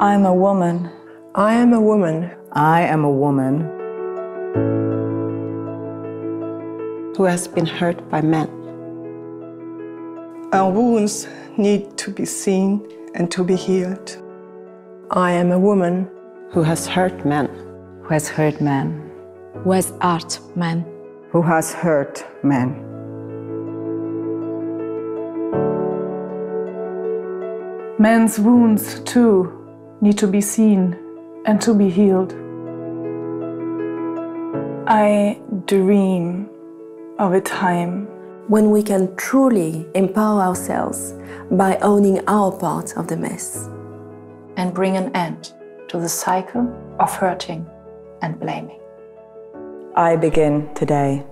I'm a woman. I am a woman. I am a woman who has been hurt by men. Our wounds need to be seen and to be healed. I am a woman who has hurt men. Who has hurt men. Who has hurt men. Who has hurt men. Men's wounds, too, need to be seen and to be healed. I dream of a time when we can truly empower ourselves by owning our part of the mess and bring an end to the cycle of hurting and blaming. I begin today.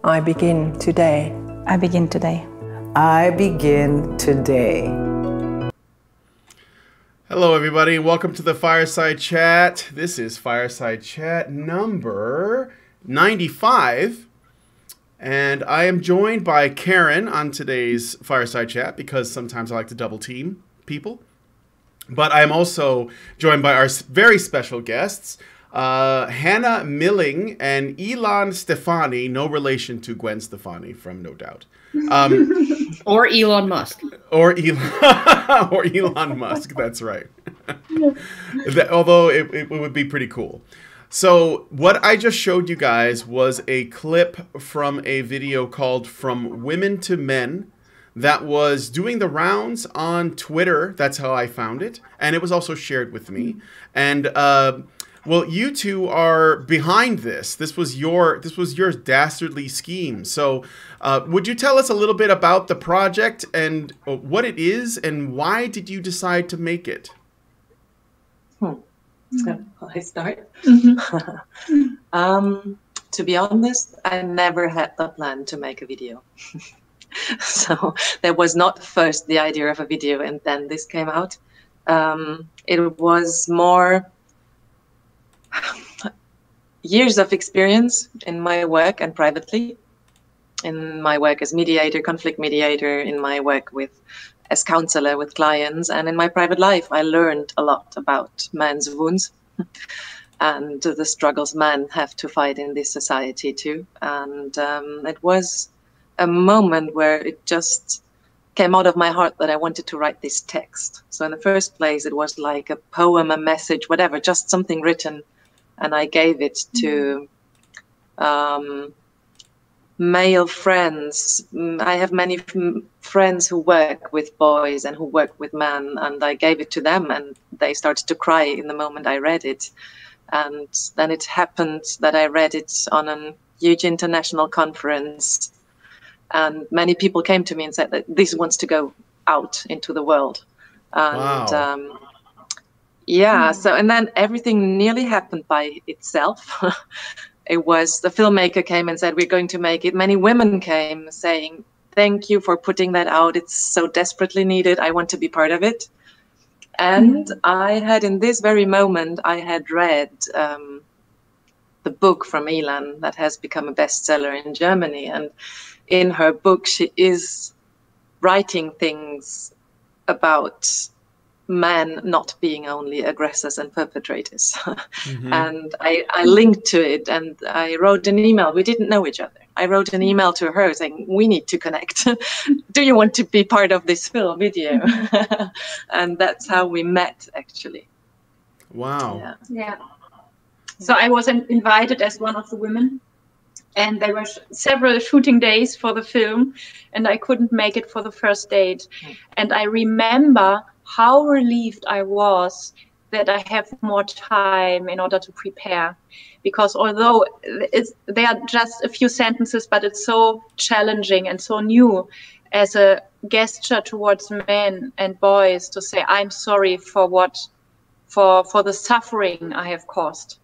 I begin today. I begin today. I begin today. Hello, everybody. Welcome to the Fireside Chat. This is Fireside Chat number 95. And I am joined by Karen on today's Fireside Chat because sometimes I like to double team people. But I'm also joined by our very special guests, Hanna Milling and Ilan Stephani, no relation to Gwen Stefani from No Doubt. Or Elon Musk. Or Elon Musk, that's right. Although it would be pretty cool. So what I just showed you guys was a clip from a video called From Women to Men that was doing the rounds on Twitter. That's how I found it. And it was also shared with me. And well, you two are behind this. This was your dastardly scheme. So would you tell us a little bit about the project and what it is and why did you decide to make it? So I start. To be honest, I never had the plan to make a video. So there was not first the idea of a video and then this came out. It was more years of experience in my work and privately, in my work as mediator, conflict mediator, in my work as counselor with clients, and in my private life, I learned a lot about men's wounds and the struggles men have to fight in this society too. And it was a moment where it just came out of my heart that I wanted to write this text. So in the first place, it was like a poem, a message, whatever, just something written. And I gave it to male friends. I have many friends who work with boys and who work with men, and I gave it to them and they started to cry in the moment I read it. And then it happened that I read it on a huge international conference and many people came to me and said that this wants to go out into the world. And wow. Yeah, so and then everything nearly happened by itself. It was the filmmaker came and said, we're going to make it. Many women came saying, thank you for putting that out. It's so desperately needed. I want to be part of it. And I had, in this very moment, I had read the book from Ilan that has become a bestseller in Germany. And in her book, she is writing things about men not being only aggressors and perpetrators. And I linked to it and I wrote an email. We didn't know each other. I wrote an email to her saying, we need to connect. Do you want to be part of this film video? And that's how we met, actually. Wow. Yeah. So I was invited as one of the women. And there were several shooting days for the film. And I couldn't make it for the first date. And I remember how relieved I was that I have more time in order to prepare. Because although they are just a few sentences, but it's so challenging and so new as a gesture towards men and boys to say, I'm sorry for the suffering I have caused.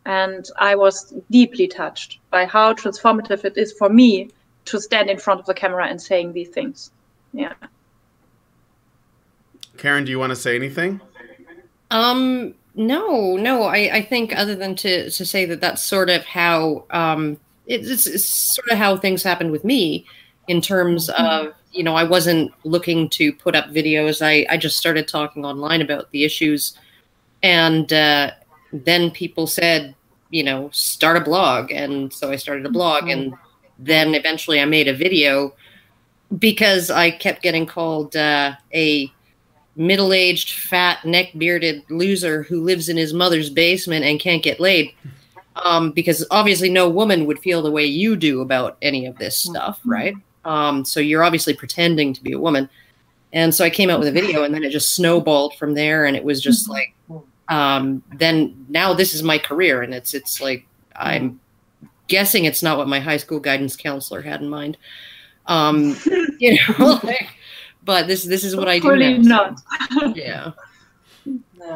And I was deeply touched by how transformative it is for me to stand in front of the camera and saying these things. Yeah. Karen, do you want to say anything? No. I think other than to say that that's sort of how it's sort of how things happened with me in terms of you know, I wasn't looking to put up videos. I just started talking online about the issues. And then people said, you know, start a blog. And so I started a blog. And then eventually I made a video because I kept getting called a middle-aged, fat, neck-bearded loser who lives in his mother's basement and can't get laid. Because obviously no woman would feel the way you do about any of this stuff, right? So you're obviously pretending to be a woman. And so I came out with a video, and then it just snowballed from there. And it was just like, then now this is my career. And it's like, I'm guessing it's not what my high school guidance counselor had in mind. You know, like, but this is what I do now. Not. So, yeah.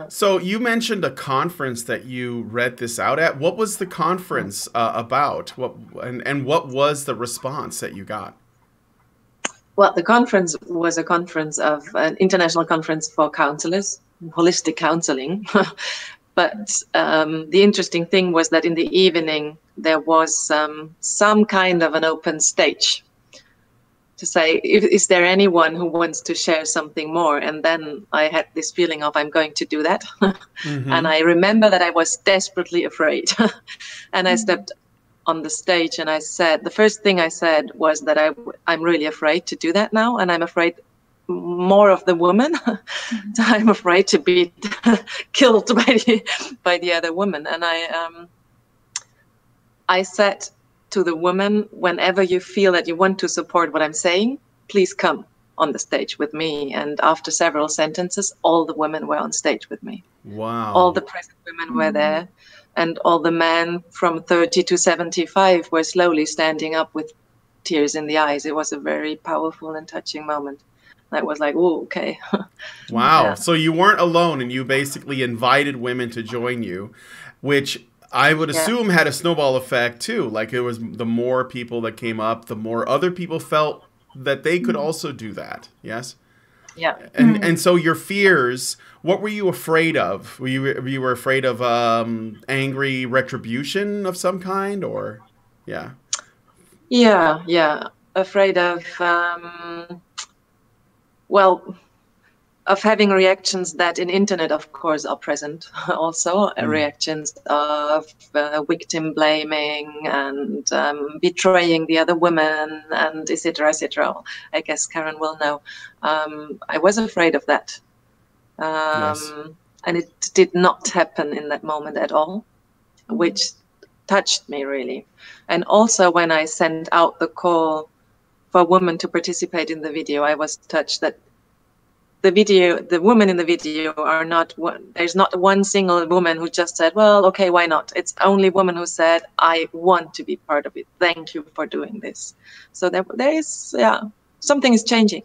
So you mentioned a conference that you read this out at. What was the conference about? What was the response that you got? Well, the conference was a conference of an international conference for counselors, holistic counseling. But the interesting thing was that in the evening there was some kind of an open stage to say, is there anyone who wants to share something more? And then I had this feeling of, I'm going to do that. And I remember that I was desperately afraid. And I stepped on the stage and I said, the first thing I said was that I'm really afraid to do that now. And I'm afraid more of the woman. I'm afraid to be killed by the other woman. And I said to the woman, whenever you feel that you want to support what I'm saying, please come on the stage with me. And after several sentences, all the women were on stage with me. Wow. All the present women were there. And all the men from 30 to 75 were slowly standing up with tears in the eyes. It was a very powerful and touching moment. I was like, oh, okay. Wow. Yeah. So you weren't alone, and you basically invited women to join you, which I would assume had a snowball effect too. Like, it was the more people that came up, the more other people felt that they could also do that. Yes? Yeah. And so your fears, what were you afraid of? Were you afraid of angry retribution of some kind, or yeah? Yeah. Afraid of of having reactions that in internet, of course, are present. Also, reactions of victim blaming and betraying the other woman, and etc., etc. I guess Karen will know. I was afraid of that, and it did not happen in that moment at all, which touched me really. And also, when I sent out the call for women to participate in the video, I was touched that the women in the video are not one. There's not one single woman who just said, well, okay, why not? It's only women who said, I want to be part of it. Thank you for doing this. So there is, something is changing.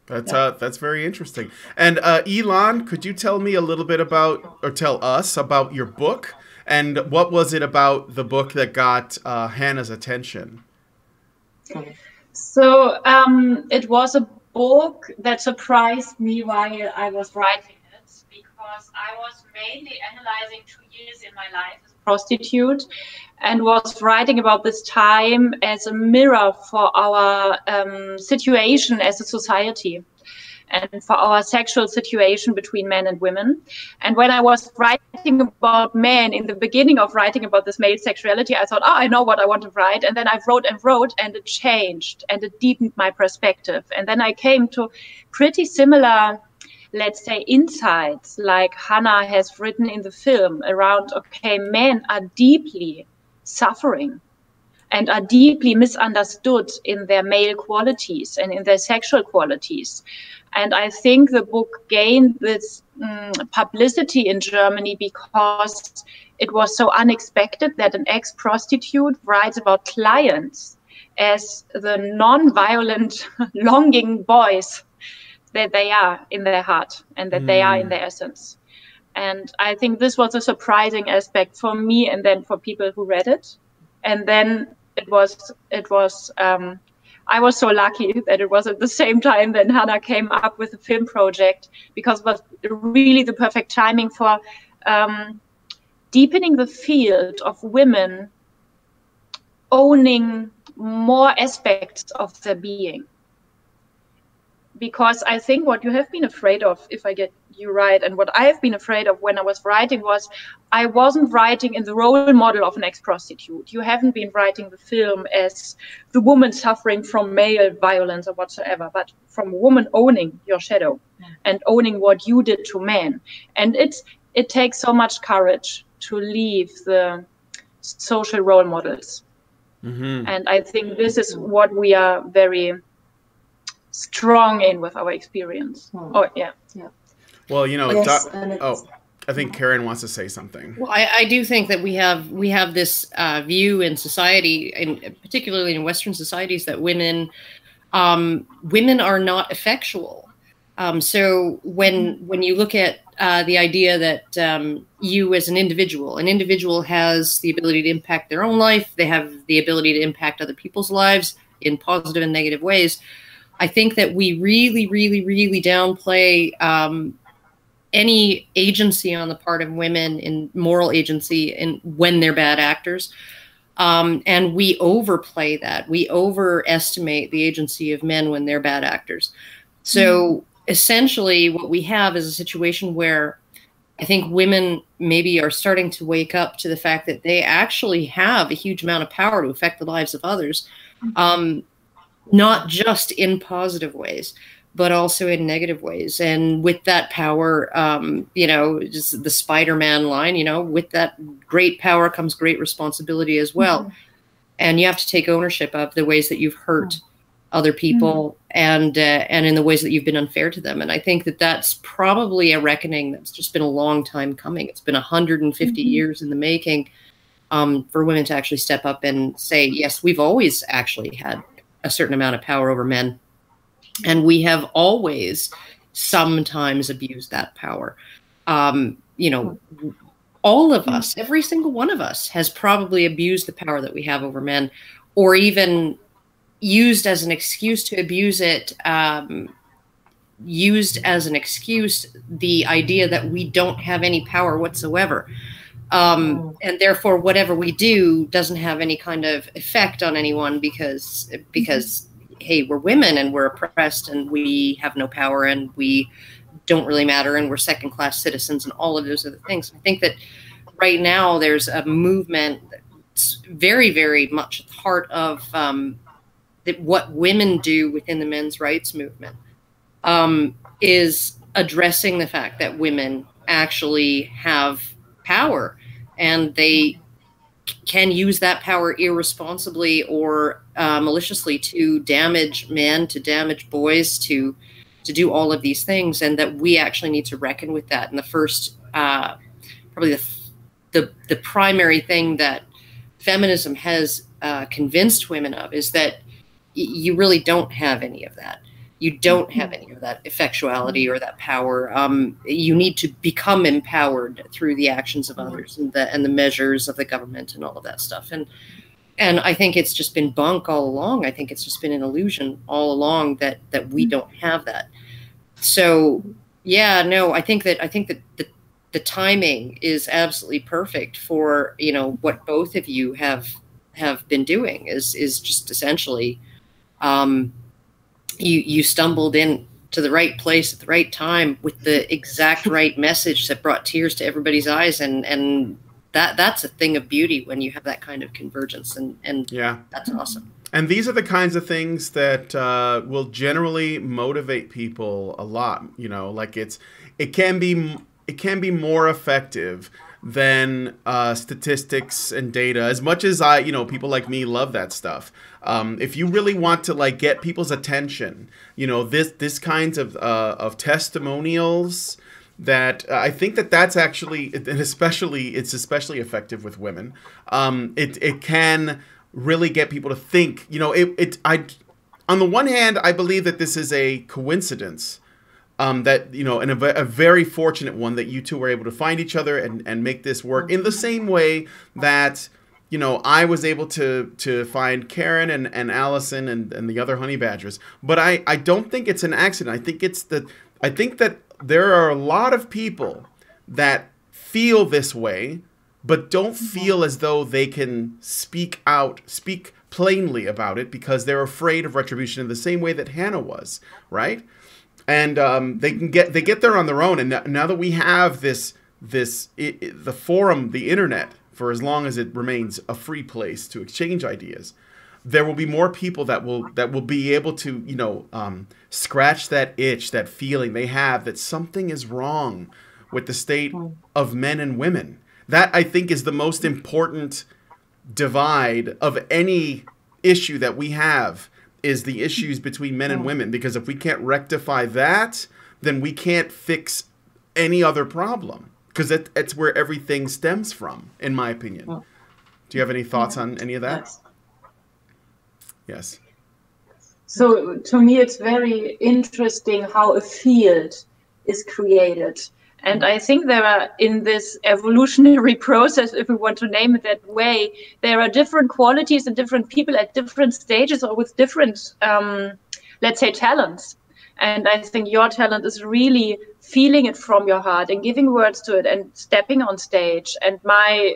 That's very interesting. And Ilan, could you tell me a little bit about, or tell us about your book, and what was it about the book that got Hanna's attention? So it was a book that surprised me while I was writing it, because I was mainly analyzing 2 years in my life as a prostitute, and was writing about this time as a mirror for our situation as a society, and for our sexual situation between men and women. And when I was writing about men, in the beginning of writing about this male sexuality, I thought, oh, I know what I want to write. And then I wrote and wrote, and it changed, and it deepened my perspective. And then I came to pretty similar, let's say, insights, like Hanna has written in the film around, okay, men are deeply suffering and are deeply misunderstood in their male qualities and in their sexual qualities. And I think the book gained this publicity in Germany because it was so unexpected that an ex-prostitute writes about clients as the non-violent, longing boys that they are in their heart and that they are in their essence. And I think this was a surprising aspect for me, and then for people who read it. And then I was so lucky that it was at the same time that Hanna came up with a film project, because it was really the perfect timing for deepening the field of women owning more aspects of their being. because I think what you have been afraid of, if I get you right, and what I have been afraid of when I was writing was I wasn't writing in the role model of an ex-prostitute. You haven't been writing the film as the woman suffering from male violence or whatsoever, but from a woman owning your shadow and owning what you did to men. And it takes so much courage to leave the social role models. And I think this is what we are very strong in with our experience. Oh, yeah. Well, you know, Yes, I think Karen wants to say something. Well, I do think that we have this view in society, and particularly in Western societies, that women are not effectual. So when you look at the idea that you as an individual has the ability to impact their own life, they have the ability to impact other people's lives in positive and negative ways. I think that we really, really, really downplay any agency on the part of women, in moral agency, in when they're bad actors. And we overplay that. We overestimate the agency of men when they're bad actors. So essentially what we have is a situation where I think women maybe are starting to wake up to the fact that they actually have a huge amount of power to affect the lives of others, not just in positive ways, but also in negative ways. And with that power, you know, just the Spider-Man line, you know, with that great power comes great responsibility as well. And you have to take ownership of the ways that you've hurt other people and in the ways that you've been unfair to them. And I think that that's probably a reckoning that's just been a long time coming. It's been 150 years in the making for women to actually step up and say, yes, we've always actually had a certain amount of power over men. And we have always sometimes abused that power. You know, all of us, every single one of us has probably abused the power that we have over men, or even used as an excuse to abuse it, used as an excuse the idea that we don't have any power whatsoever. And therefore, whatever we do doesn't have any kind of effect on anyone because hey, we're women and we're oppressed and we have no power and we don't really matter and we're second-class citizens and all of those other things. I think that right now there's a movement that's very, very much at the heart of that what women do within the men's rights movement is addressing the fact that women actually have power and they can use that power irresponsibly or maliciously to damage men, to damage boys, to do all of these things, and that we actually need to reckon with that. And the first, probably the primary thing that feminism has convinced women of is that you really don't have any of that. You don't have any of that effectuality or that power. You need to become empowered through the actions of others and the measures of the government and all of that stuff. And I think it's just been bunk all along. I think it's just been an illusion all along that we don't have that. So yeah, no, I think that the timing is absolutely perfect for, you know, what both of you have been doing is just essentially you stumbled in to the right place at the right time with the exact right message that brought tears to everybody's eyes, and that's a thing of beauty when you have that kind of convergence, and yeah, that's awesome. And these are the kinds of things that will generally motivate people a lot. You know, like it can be more effective than statistics and data. As much as people like me love that stuff. If you really want to like get people's attention, you know, this kinds of testimonials, that I think that's actually, and it's especially effective with women. It can really get people to think. You know, on the one hand, I believe that this is a coincidence. That, you know, and a very fortunate one that you two were able to find each other and make this work in the same way that, you know, I was able to find Karen and Allison and the other honey badgers. But I don't think it's an accident. I think that there are a lot of people that feel this way, but don't feel as though they can speak plainly about it because they're afraid of retribution in the same way that Hanna was, right? and they get there on their own. And now that we have the forum, the internet, for as long as it remains a free place to exchange ideas, there will be more people that will be able to, you know, scratch that itch, that feeling they have that something is wrong with the state of men and women. That, I think, is the most important divide of any issue that we have, is the issues between men and women. Because if we can't rectify that, then we can't fix any other problem. Because it's where everything stems from, in my opinion. Do you have any thoughts on any of that? Yes. So to me, it's very interesting how a field is created. And I think there are, in this evolutionary process, if we want to name it that way, there are different qualities and different people at different stages or with different, let's say, talents. And I think your talent is really feeling it from your heart and giving words to it and stepping on stage. And my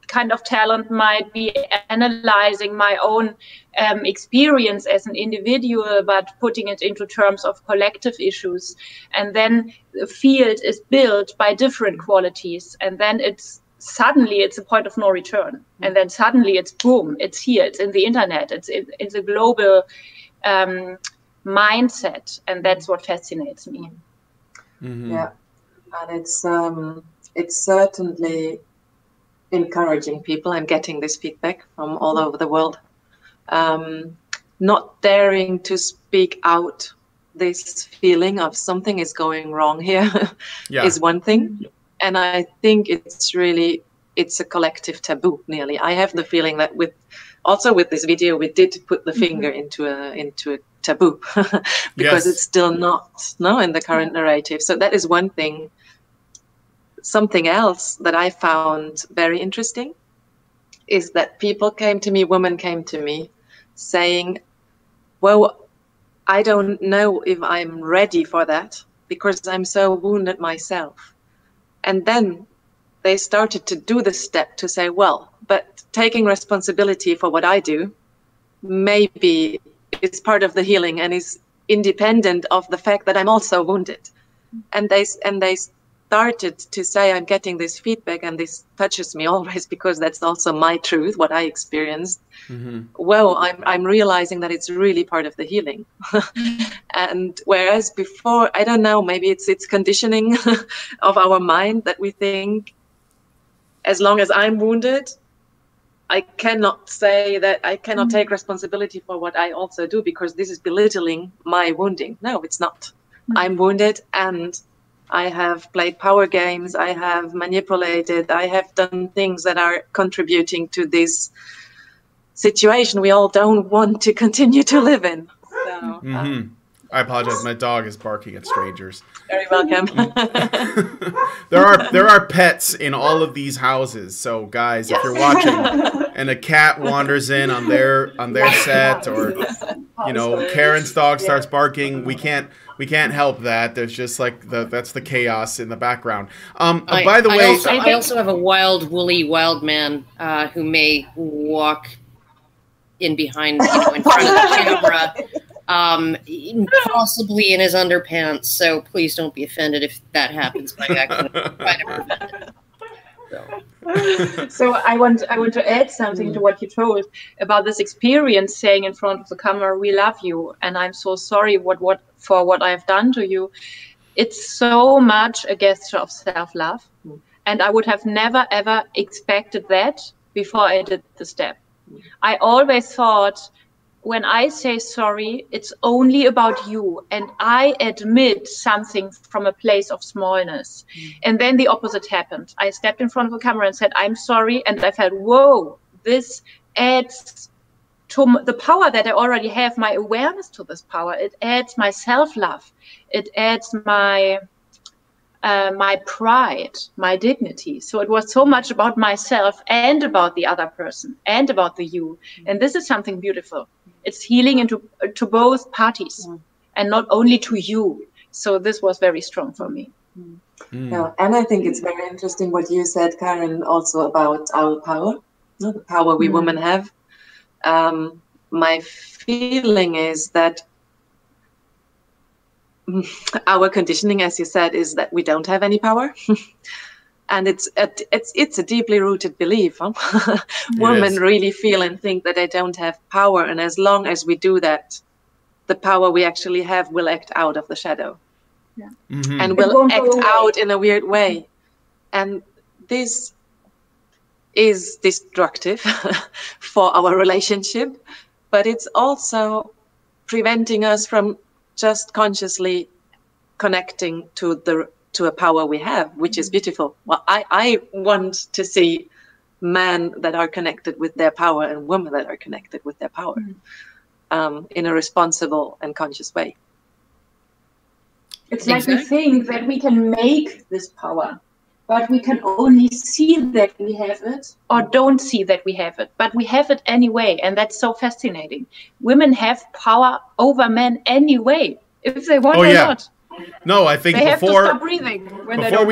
kind of talent might be analyzing my own experience as an individual, but putting it into terms of collective issues. And then the field is built by different qualities. And then suddenly it's a point of no return. And then suddenly it's boom, it's here, it's in the internet, it's a global mindset, and that's what fascinates me. Yeah, and it's certainly encouraging people. I'm getting this feedback from all over the world. Not daring to speak out this feeling of something is going wrong here is one thing, and I think it's a collective taboo. Nearly, I have the feeling that with this video, we did put the finger into a taboo because it's still not in the current narrative. So that is one thing. Something else that I found very interesting is that women came to me saying, well, I don't know if I'm ready for that because I'm so wounded myself. And then they started to do the step to say, well, but taking responsibility for what I do maybe is part of the healing and is independent of the fact that I'm also wounded. And they started to say, I'm getting this feedback, and this touches me always because that's also my truth, what I experienced. Well, I'm realizing that it's really part of the healing. And whereas before, I don't know, maybe it's conditioning of our mind that we think, as long as I'm wounded, I cannot say that I cannot take responsibility for what I also do because this is belittling my wounding. No, it's not. I'm wounded and I have played power games. I have manipulated. I have done things that are contributing to this situation we all don't want to continue to live in. So, I apologize. My dog is barking at strangers. Very welcome. There are pets in all of these houses. So guys, if you're watching and a cat wanders in on their set, or you know, Karen's dog starts barking, we can't help that. There's just like that's the chaos in the background. By the way, I also have a woolly wild man who may walk in behind, in front of the camera. Possibly in his underpants, so please don't be offended if that happens by accident. So I want to add something to what you told about this experience, saying in front of the camera, "We love you," and I'm so sorry for what I've done to you. It's so much a gesture of self-love, and I would have never ever expected that before I did the step. I always thought, when I say sorry, it's only about you, and I admit something from a place of smallness. And then the opposite happened. I stepped in front of the camera and said, I'm sorry, and I felt, whoa, this adds to the power that I already have, my awareness to this power. It adds my self-love. It adds my pride, my dignity. So it was so much about myself and about the other person and about the you. And this is something beautiful. It's healing to both parties and not only to you. So this was very strong for me. Yeah, and I think it's very interesting what you said, Karen, also about our power, the power we women have. My feeling is that our conditioning, as you said, is that we don't have any power. And it's a deeply rooted belief. Huh? Women really feel and think that they don't have power. And as long as we do that, the power we actually have will act out of the shadow. Yeah. And will act out in a weird way. And this is destructive for our relationship, but it's also preventing us from just consciously connecting to a power we have, which is beautiful. Well, I want to see men that are connected with their power and women that are connected with their power in a responsible and conscious way. It's like we think that we can make this power, but we can only see that we have it or don't see that we have it, but we have it anyway, and that's so fascinating. Women have power over men anyway, if they want or not. No, I think they have to stop breathing before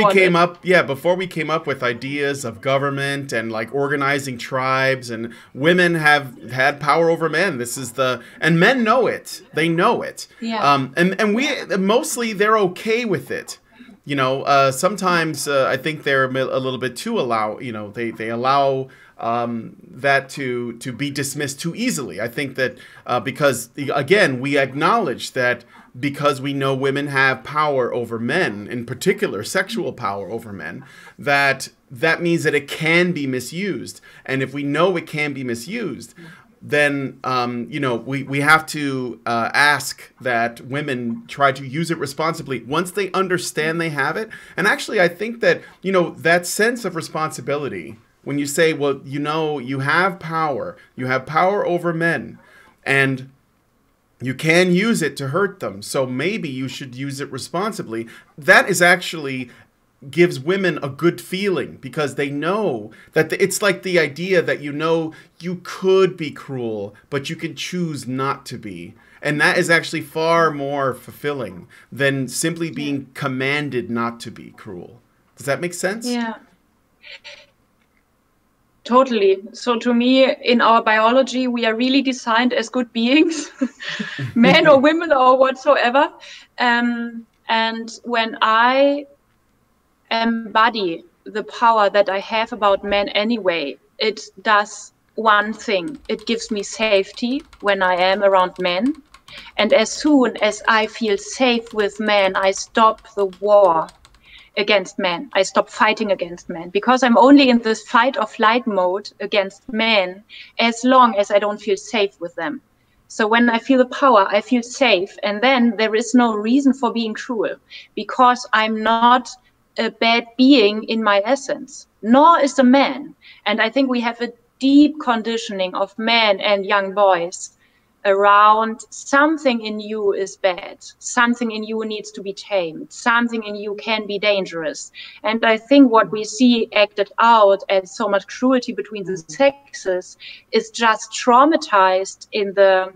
we came up with ideas of government and like organizing tribes, and women have had power over men. This is and men know it. They know it. Yeah. And we mostly they're okay with it. You know, sometimes I think they're a little bit too they allow that to be dismissed too easily. I think that because again, we acknowledge that because we know women have power over men, in particular sexual power over men, that means that it can be misused. And if we know it can be misused, then we have to ask that women try to use it responsibly once they understand they have it. And actually, I think that that sense of responsibility, when you say, well, you have power over men, and you can use it to hurt them, so maybe you should use it responsibly. That is actually gives women a good feeling, because they know that it's like the idea that you could be cruel, but you can choose not to be. And that is actually far more fulfilling than simply being commanded not to be cruel. Does that make sense? Yeah. Totally. So to me, in our biology, we are really designed as good beings, men or women or whatsoever. And when I embody the power that I have about men anyway, it does one thing. It gives me safety when I am around men. And as soon as I feel safe with men, I stop the war against men. I stop fighting against men, because I'm only in this fight or flight mode against men as long as I don't feel safe with them. So when I feel the power, I feel safe, and then there is no reason for being cruel, because I'm not a bad being in my essence, nor is a man. And I think we have a deep conditioning of men and young boys around something in you is bad, something in you needs to be tamed, something in you can be dangerous. And I think what we see acted out as so much cruelty between the sexes is just traumatized in the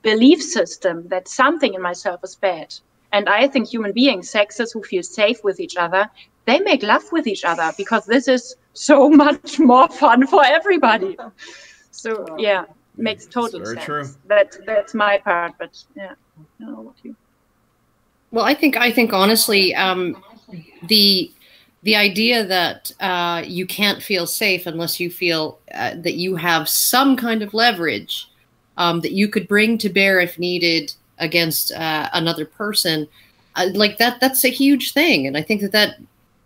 belief system that something in myself is bad. And I think human beings, sexes who feel safe with each other, they make love with each other, because this is so much more fun for everybody. So yeah. Makes total sense. True. That's my part, but yeah, I don't know what you. Well, I think honestly, the idea that you can't feel safe unless you feel that you have some kind of leverage that you could bring to bear if needed against another person, like that's a huge thing. And I think that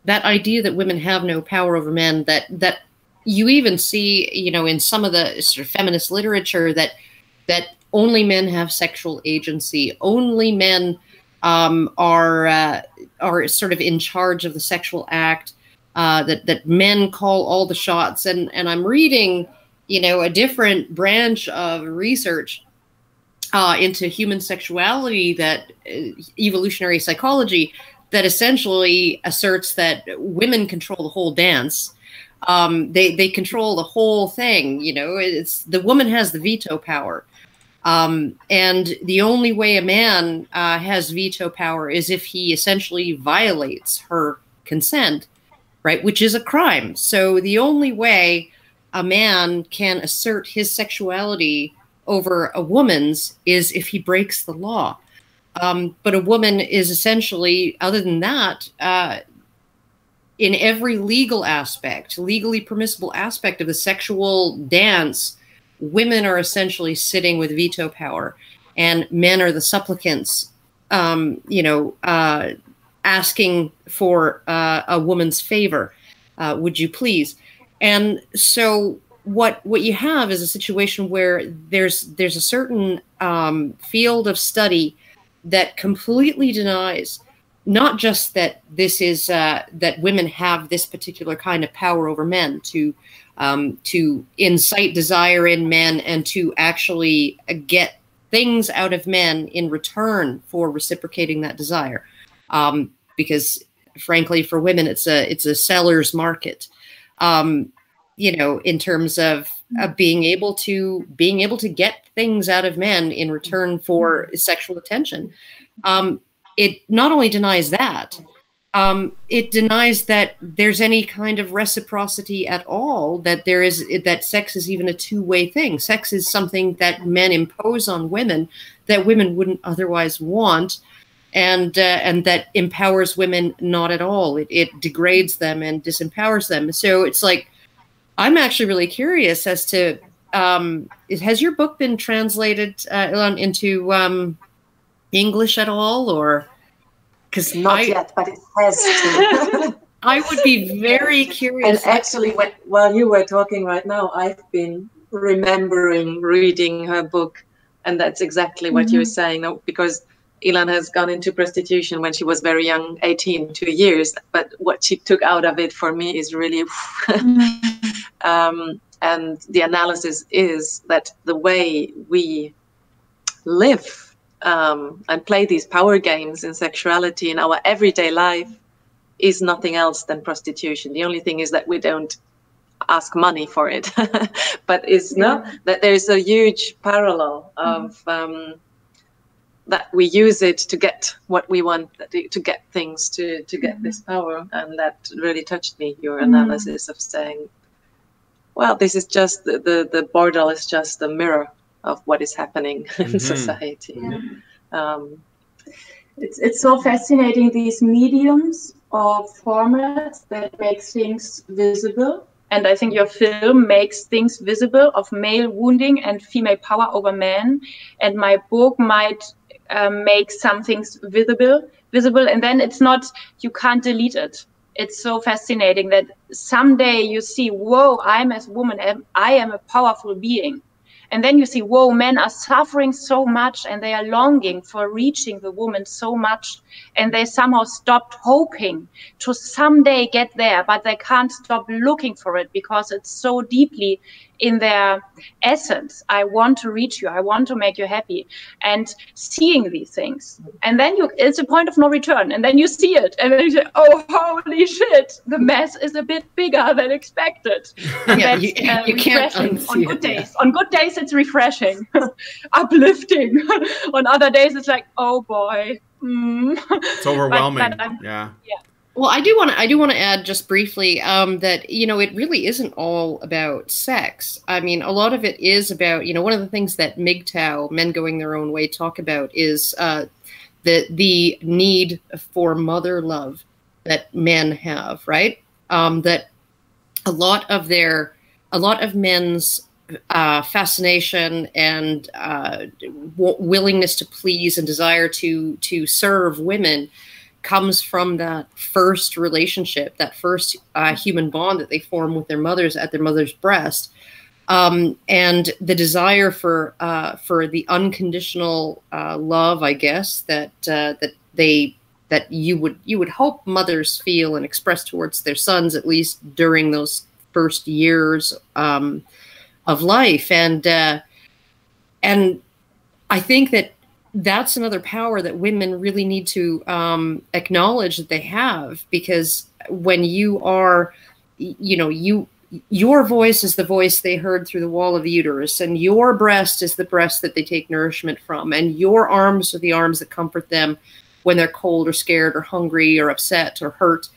idea that women have no power over men, that you even see, in some of the sort of feminist literature that only men have sexual agency, only men are sort of in charge of the sexual act, that men call all the shots. And I'm reading, a different branch of research into human sexuality, that evolutionary psychology, that essentially asserts that women control the whole dance. They control the whole thing. It's the woman has the veto power. And the only way a man has veto power is if he essentially violates her consent, right? Which is a crime. So the only way a man can assert his sexuality over a woman's is if he breaks the law. But a woman is essentially, other than that, in every legal aspect, legally permissible aspect of the sexual dance, women are essentially sitting with veto power, and men are the supplicants, asking for a woman's favor. Would you please? And so what you have is a situation where there's a certain field of study that completely denies not just that this is that women have this particular kind of power over men to incite desire in men and to actually get things out of men in return for reciprocating that desire, because frankly for women it's a seller's market, in terms of being able to get things out of men in return for sexual attention. It not only denies that, it denies that there's any kind of reciprocity at all, that sex is even a two-way thing. Sex is something that men impose on women that women wouldn't otherwise want, and that empowers women not at all. It degrades them and disempowers them. So it's like, I'm actually really curious as to, has your book been translated, Ilan, into English at all, or? Because not yet, but it has to. I would be very curious. And actually, while you were talking right now, I've been remembering reading her book, and that's exactly what you're saying. No, because Ilan has gone into prostitution when she was very young, 18, 2 years. But what she took out of it for me is really, and the analysis is that the way we live and play these power games in sexuality in our everyday life is nothing else than prostitution. The only thing is that we don't ask money for it, but that there's a huge parallel of that we use it to get what we want, to get things, to get this power. And that really touched me, your analysis of saying, well, this is just the bordel is just a mirror of what is happening in society. It's so fascinating, these mediums or formats that make things visible. And I think your film makes things visible of male wounding and female power over men. And my book might make some things visible. And then it's not, you can't delete it. It's so fascinating that someday you see, whoa, I'm as a woman, I am a powerful being. And then you see, whoa, men are suffering so much and they are longing for reaching the woman so much. And they somehow stopped hoping to someday get there, but they can't stop looking for it because it's so deeply in their essence. I want to reach you. I want to make you happy. And seeing these things. And then it's a point of no return. And then you see it. And then you say, oh, holy shit, the mess is a bit bigger than expected. Yeah, you can't on good days. On good days, it's refreshing, uplifting. On other days, it's like, oh boy. It's overwhelming. Yeah. Well, I do want to add just briefly that, it really isn't all about sex. I mean, a lot of it is about, one of the things that MGTOW, Men Going Their Own Way, talk about is the need for mother love that men have, right? That a lot of men's fascination and willingness to please and desire to serve women comes from that first relationship, that first human bond that they form with their mothers at their mother's breast, and the desire for the unconditional love, I guess, that you would hope mothers feel and express towards their sons, at least during those first years of life, and I think that's another power that women really need to acknowledge that they have, because when you are, your voice is the voice they heard through the wall of the uterus, and your breast is the breast that they take nourishment from, and your arms are the arms that comfort them when they're cold or scared or hungry or upset or hurt,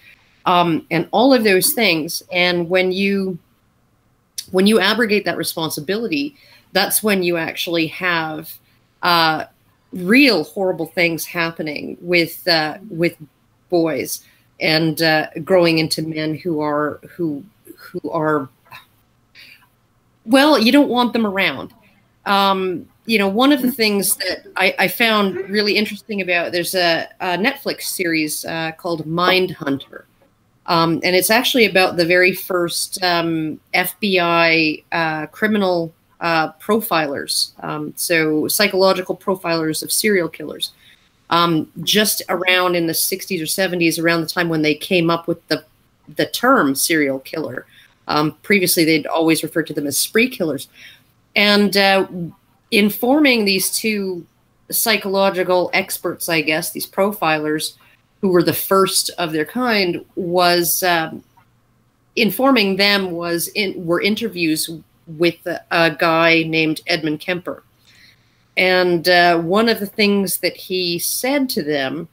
and all of those things. And when you abrogate that responsibility, that's when you actually have real horrible things happening with boys and growing into men who are well, you don't want them around. You know, one of the things that I found really interesting about, there's a Netflix series called Mindhunter. And it's actually about the very first FBI criminal profilers, so psychological profilers of serial killers, just around in the 60s or 70s, around the time when they came up with the term serial killer. Previously, they'd always referred to them as spree killers. And informing these two psychological experts, I guess, these profilers, who were the first of their kind, was informing them were interviews with a guy named Edmund Kemper. And one of the things that he said to them,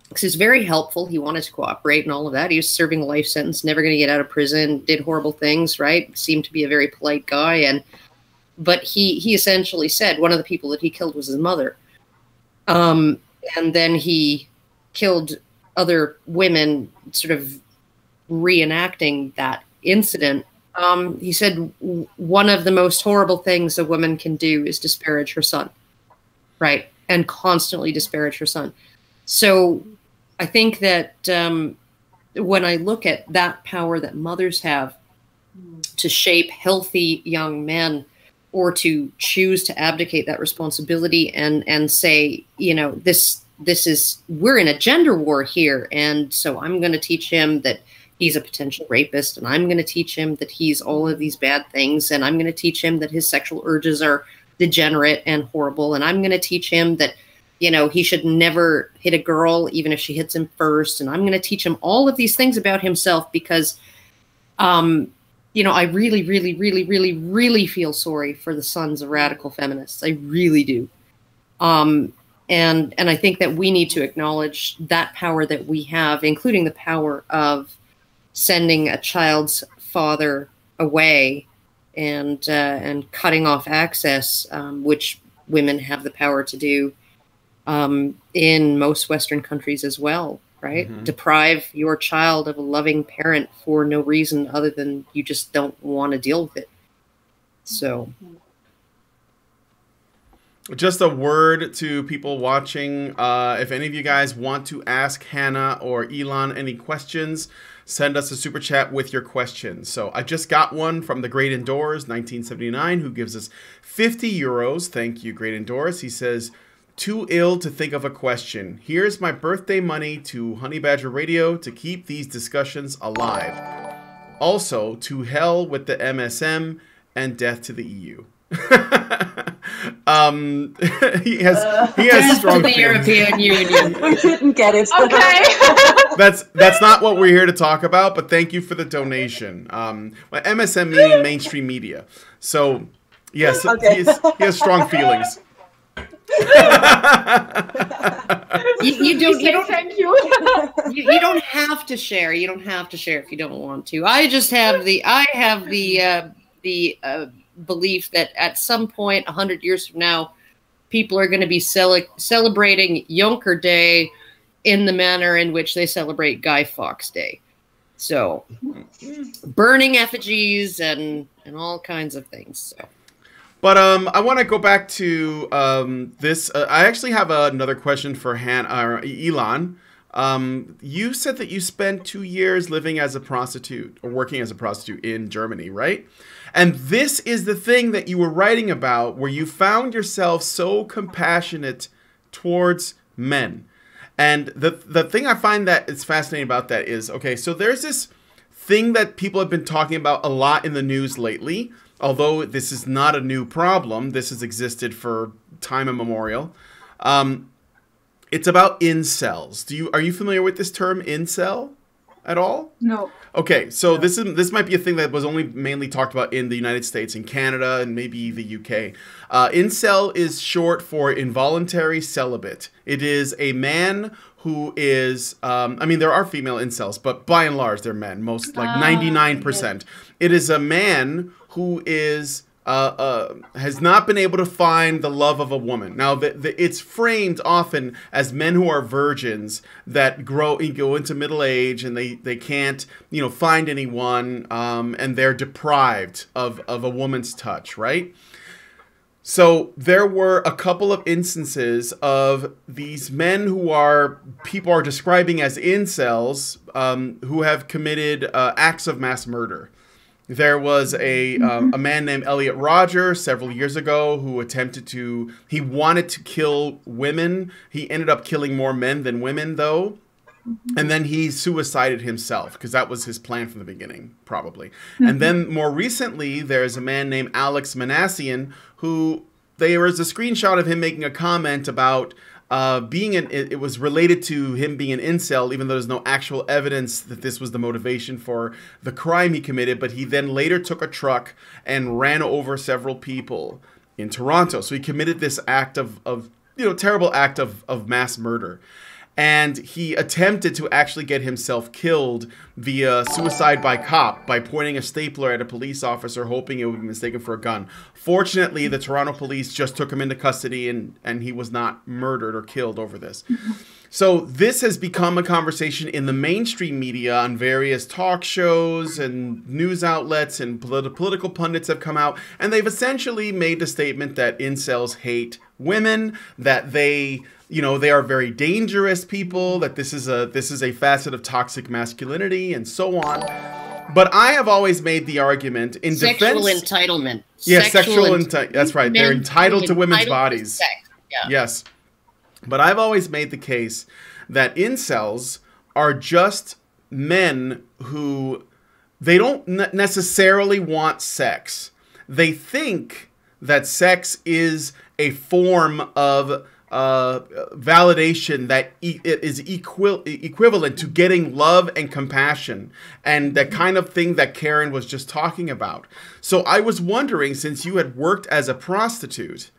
because he's very helpful, he wanted to cooperate and all of that. He was serving a life sentence, never going to get out of prison, did horrible things, right? Seemed to be a very polite guy. But he essentially said one of the people that he killed was his mother. And then he killed other women, sort of reenacting that incident. He said one of the most horrible things a woman can do is disparage her son, right? And constantly disparage her son. So I think that when I look at that power that mothers have to shape healthy young men, or to choose to abdicate that responsibility and say, you know, this is, we're in a gender war here, and so I'm going to teach him that he's a potential rapist, and I'm going to teach him that he's all of these bad things, and I'm going to teach him that his sexual urges are degenerate and horrible, and I'm going to teach him that, you know, he should never hit a girl even if she hits him first, and I'm going to teach him all of these things about himself because, you know, I really, really, really, really, really feel sorry for the sons of radical feminists. I really do. And I think that we need to acknowledge that power that we have, including the power of sending a child's father away and cutting off access, which women have the power to do in most Western countries as well, right? Mm-hmm. Deprive your child of a loving parent for no reason other than you just don't want to deal with it. So... just a word to people watching. If any of you guys want to ask Hanna or Ilan any questions, send us a super chat with your questions. So I just got one from The Great Indoors, 1979, who gives us 50 euros. Thank you, Great Indoors. He says, too ill to think of a question. Here's my birthday money to Honey Badger Radio to keep these discussions alive. Also, to hell with the MSM and death to the EU. He has strong the European Union. We didn't get it. Okay. That's not what we're here to talk about, but thank you for the donation. MSM meaning mainstream media. So yes, okay. he has strong feelings. you don't thank you. You don't have to share. You don't have to share if you don't want to. I have the belief that at some point 100 years from now, people are going to be celebrating Junker Day in the manner in which they celebrate Guy Fawkes Day. So burning effigies and all kinds of things. So. But I want to go back to this. I actually have another question for Ilan. You said that you spent 2 years living as a prostitute or working as a prostitute in Germany, right? And this is the thing that you were writing about, where you found yourself so compassionate towards men. And the thing I find that is fascinating about that is, okay, so there's this thing that people have been talking about a lot in the news lately. Although this is not a new problem, this has existed for time immemorial. It's about incels. Are you familiar with this term, incel, at all? No. Okay, so this might be a thing that was only mainly talked about in the United States, in Canada, and maybe the UK. Incel is short for involuntary celibate. It is a man who is, I mean, there are female incels, but by and large, they're men, most like 99%. Yes. It is a man who is has not been able to find the love of a woman. Now, it's framed often as men who are virgins that go into middle age and they can't, you know, find anyone, and they're deprived of a woman's touch, right? So there were a couple of instances of these men who people are describing as incels, who have committed acts of mass murder. There was a man named Elliot Rodger several years ago who he wanted to kill women. He ended up killing more men than women, though. And then he suicided himself because that was his plan from the beginning, probably. And then more recently, there's a man named Alex Minassian who there was a screenshot of him making a comment about it was related to him being an incel, even though there's no actual evidence that this was the motivation for the crime he committed. But he then later took a truck and ran over several people in Toronto. So he committed this act of terrible act of mass murder. And he attempted to actually get himself killed via suicide by cop by pointing a stapler at a police officer, hoping it would be mistaken for a gun. Fortunately, the Toronto police just took him into custody and he was not murdered or killed over this. So this has become a conversation in the mainstream media on various talk shows and news outlets, and political pundits have come out, and they've essentially made the statement that incels hate women, that they are very dangerous people, that this is a facet of toxic masculinity, and so on. But I have always made the argument in sexual defense. Entitlement. Yeah, that's right. They're entitled to women's bodies. Yeah. Yes. But I've always made the case that incels are just men who they don't necessarily want sex. They think that sex is a form of validation that is equivalent to getting love and compassion, and that kind of thing that Karen was just talking about. So I was wondering, since you had worked as a prostitute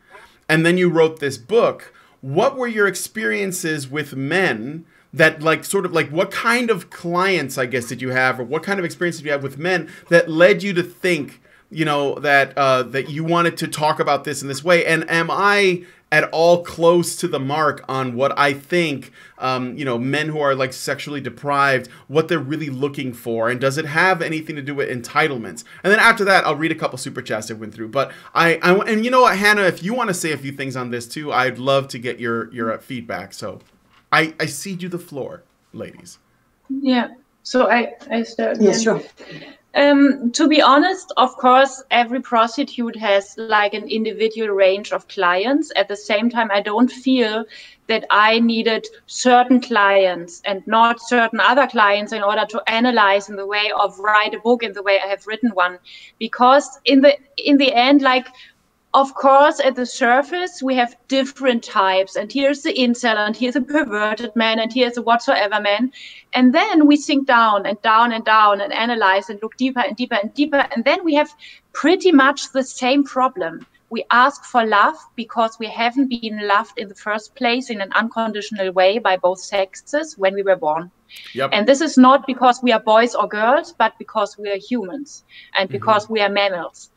and then you wrote this book, what were your experiences with men that what kind of clients, I guess, did you have, or what kind of experience did you have with men that led you to think, that you wanted to talk about this in this way? And am I at all close to the mark on what I think, men who are sexually deprived, what they're really looking for? And does it have anything to do with entitlements? And then after that, I'll read a couple super chats that went through. But and you know what, Hannah, if you want to say a few things on this too, I'd love to get your feedback. So I cede you the floor, ladies. Yeah. So I start. Yes, sure. To be honest, of course, every prostitute has an individual range of clients. At the same time, I don't feel that I needed certain clients and not certain other clients in order to analyze in the way of write a book in the way I have written one. Because in the end, of course, at the surface, we have different types. And here's the incel, and here's a perverted man, and here's a whatsoever man. And then we sink down and down and down and analyze and look deeper and deeper and deeper. And then we have pretty much the same problem. We ask for love because we haven't been loved in the first place in an unconditional way by both sexes when we were born. Yep. And this is not because we are boys or girls, but because we are humans and because we are mammals.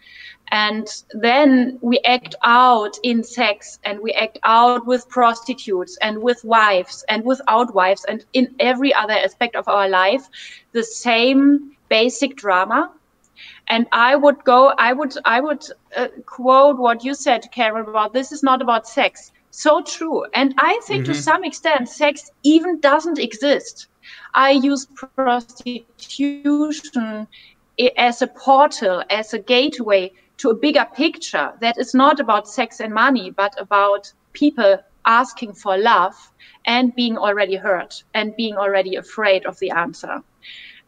And then we act out in sex, and we act out with prostitutes and with wives and without wives, and in every other aspect of our life, the same basic drama. And I would quote what you said, Karen, about this is not about sex. So true. And I think to some extent, sex even doesn't exist. I use prostitution as a portal, as a gateway to a bigger picture that is not about sex and money, but about people asking for love and being already hurt and being already afraid of the answer.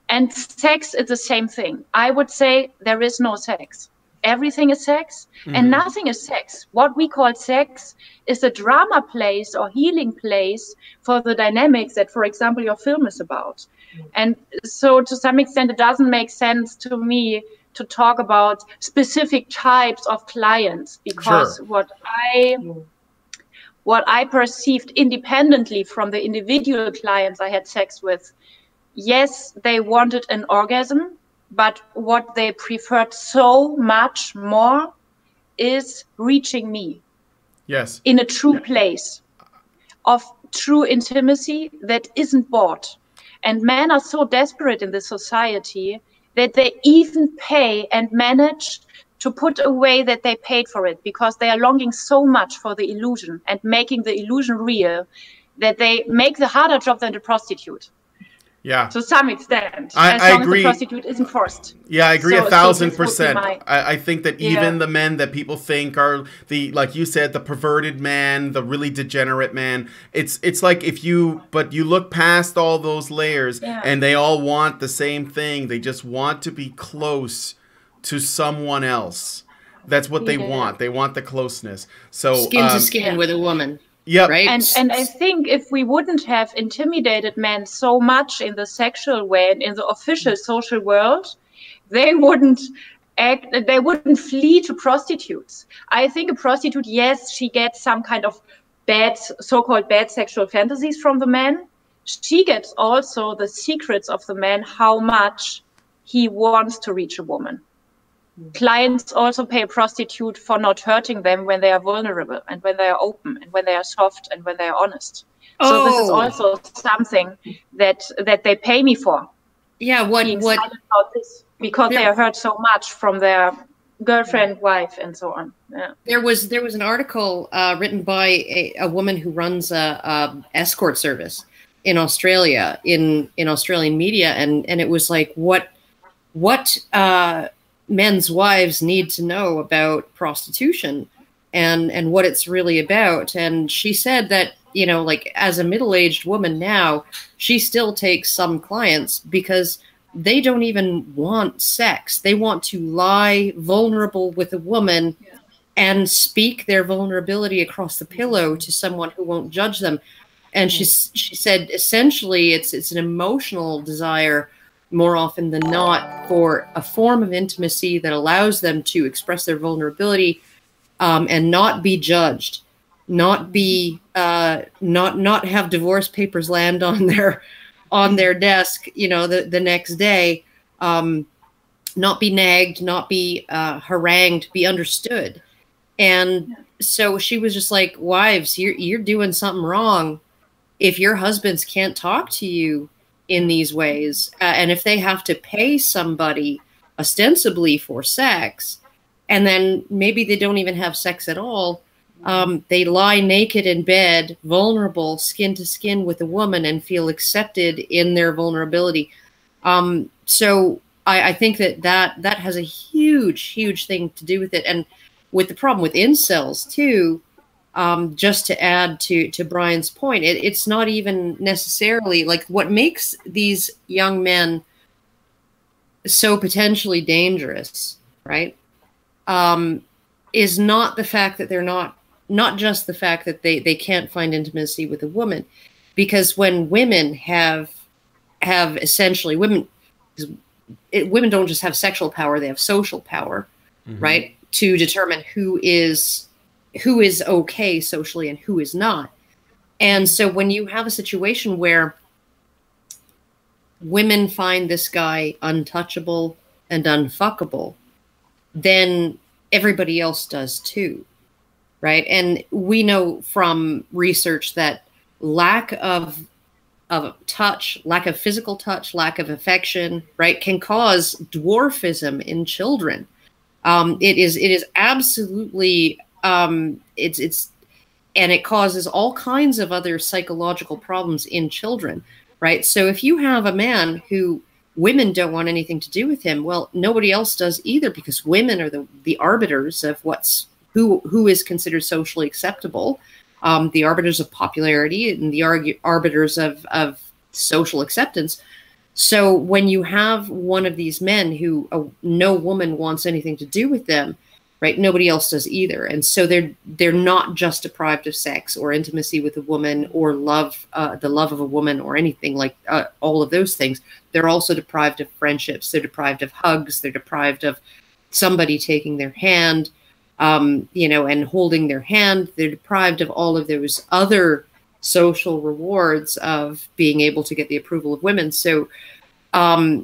And sex is the same thing. I would say there is no sex. Everything is sex and nothing is sex. What we call sex is a drama place or healing place for the dynamics that, for example, your film is about. And so to some extent, it doesn't make sense to me to talk about specific types of clients, because what I perceived independently from the individual clients I had sex with, yes, they wanted an orgasm, but what they preferred so much more is reaching me. Yes. In a true place of true intimacy that isn't bought. And men are so desperate in this society that they even pay and manage to put away that they paid for it, because they are longing so much for the illusion and making the illusion real that they make the harder job than the prostitute. Yeah. To some extent. I as long agree. As the prostitute isn't forced. Yeah, I agree 1,000%. My... I think that even the men that people think are the, like you said, the perverted man, the really degenerate man, it's like but you look past all those layers and they all want the same thing. They just want to be close to someone else. That's what they want. They want the closeness. So skin to skin with a woman. Yep. Right. And I think if we wouldn't have intimidated men so much in the sexual way and in the official social world, they wouldn't flee to prostitutes. I think a prostitute, yes, she gets some kind of so-called bad sexual fantasies from the man. She gets also the secrets of the man, how much he wants to reach a woman. Clients also pay a prostitute for not hurting them when they are vulnerable and when they are open and when they are soft and when they are honest. So this is also something that they pay me for. Yeah, what about this, because they are hurt so much from their girlfriend, wife, and so on. Yeah. There was an article written by a woman who runs a escort service in Australia in Australian media, and it was like what men's wives need to know about prostitution and what it's really about. And she said that, you know, like as a middle-aged woman now, she still takes some clients because they don't even want sex. They want to lie vulnerable with a woman and speak their vulnerability across the pillow to someone who won't judge them. And she said essentially it's an emotional desire more often than not for a form of intimacy that allows them to express their vulnerability and not be judged, not be not have divorce papers land on their desk, you know, the next day, not be nagged, not be harangued, be understood. And so she was just like, wives, you're doing something wrong if your husbands can't talk to you in these ways, and if they have to pay somebody ostensibly for sex, and then maybe they don't even have sex at all, they lie naked in bed, vulnerable, skin to skin with a woman, and feel accepted in their vulnerability. So I think that has a huge thing to do with it, and with the problem with incels too. Just to add to Brian's point, it's not even necessarily like what makes these young men so potentially dangerous, right? Is not the fact that they're not just the fact that they can't find intimacy with a woman, because when women have essentially women don't just have sexual power, they have social power, right? To determine who is okay socially and who is not. And so when you have a situation where women find this guy untouchable and unfuckable, then everybody else does too, right? And we know from research that lack of touch, lack of physical touch, lack of affection, right, can cause dwarfism in children. It is absolutely and it causes all kinds of other psychological problems in children, right? So if you have a man who women don't want anything to do with him, well, nobody else does either, because women are the arbiters of who is considered socially acceptable, the arbiters of popularity and the arbiters of social acceptance. So when you have one of these men who no woman wants anything to do with them, right, nobody else does either. And so they're not just deprived of sex or intimacy with a woman or love, the love of a woman or anything like all of those things. They're also deprived of friendships. They're deprived of hugs. They're deprived of somebody taking their hand, you know, and holding their hand. They're deprived of all of those other social rewards of being able to get the approval of women. So,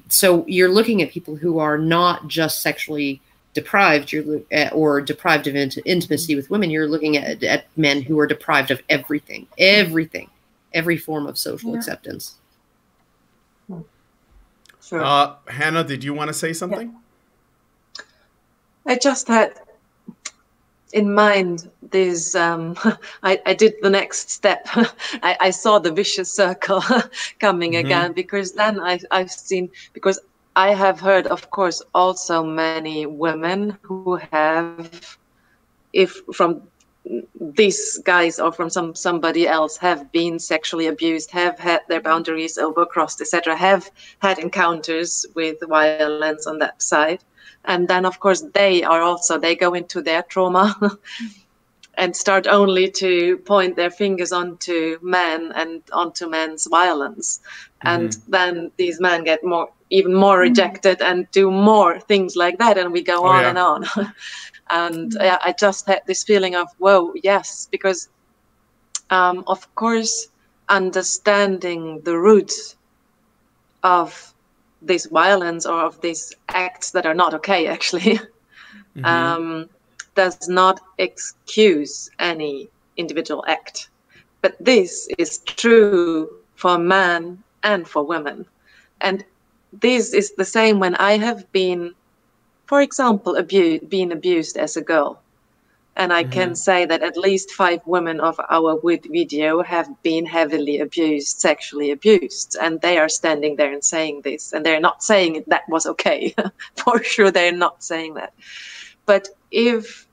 so you're looking at people who are not just sexually deprived, or deprived of intimacy with women, you're looking at men who are deprived of everything, every form of social acceptance. Sure. Hanna, did you want to say something? I just had in mind this, I did the next step. I saw the vicious circle coming again, because then I've seen, because I have heard, of course, also many women who have, if from these guys or from somebody else, have been sexually abused, have had their boundaries overcrossed, etc., have had encounters with violence on that side. And then, of course, they go into their trauma and start only to point their fingers onto men and onto men's violence. And then these men get even more rejected and do more things like that. And we go on and on. And I just had this feeling of, whoa, yes, because, of course, understanding the roots of this violence or of these acts that are not okay, actually, does not excuse any individual act. But this is true for men and for women. And this is the same when I have been, for example, being abused as a girl. And I can say that at least 5 women of our video have been heavily abused, sexually abused. And they are standing there and saying this. And they're not saying that was okay. For sure, they're not saying that. But if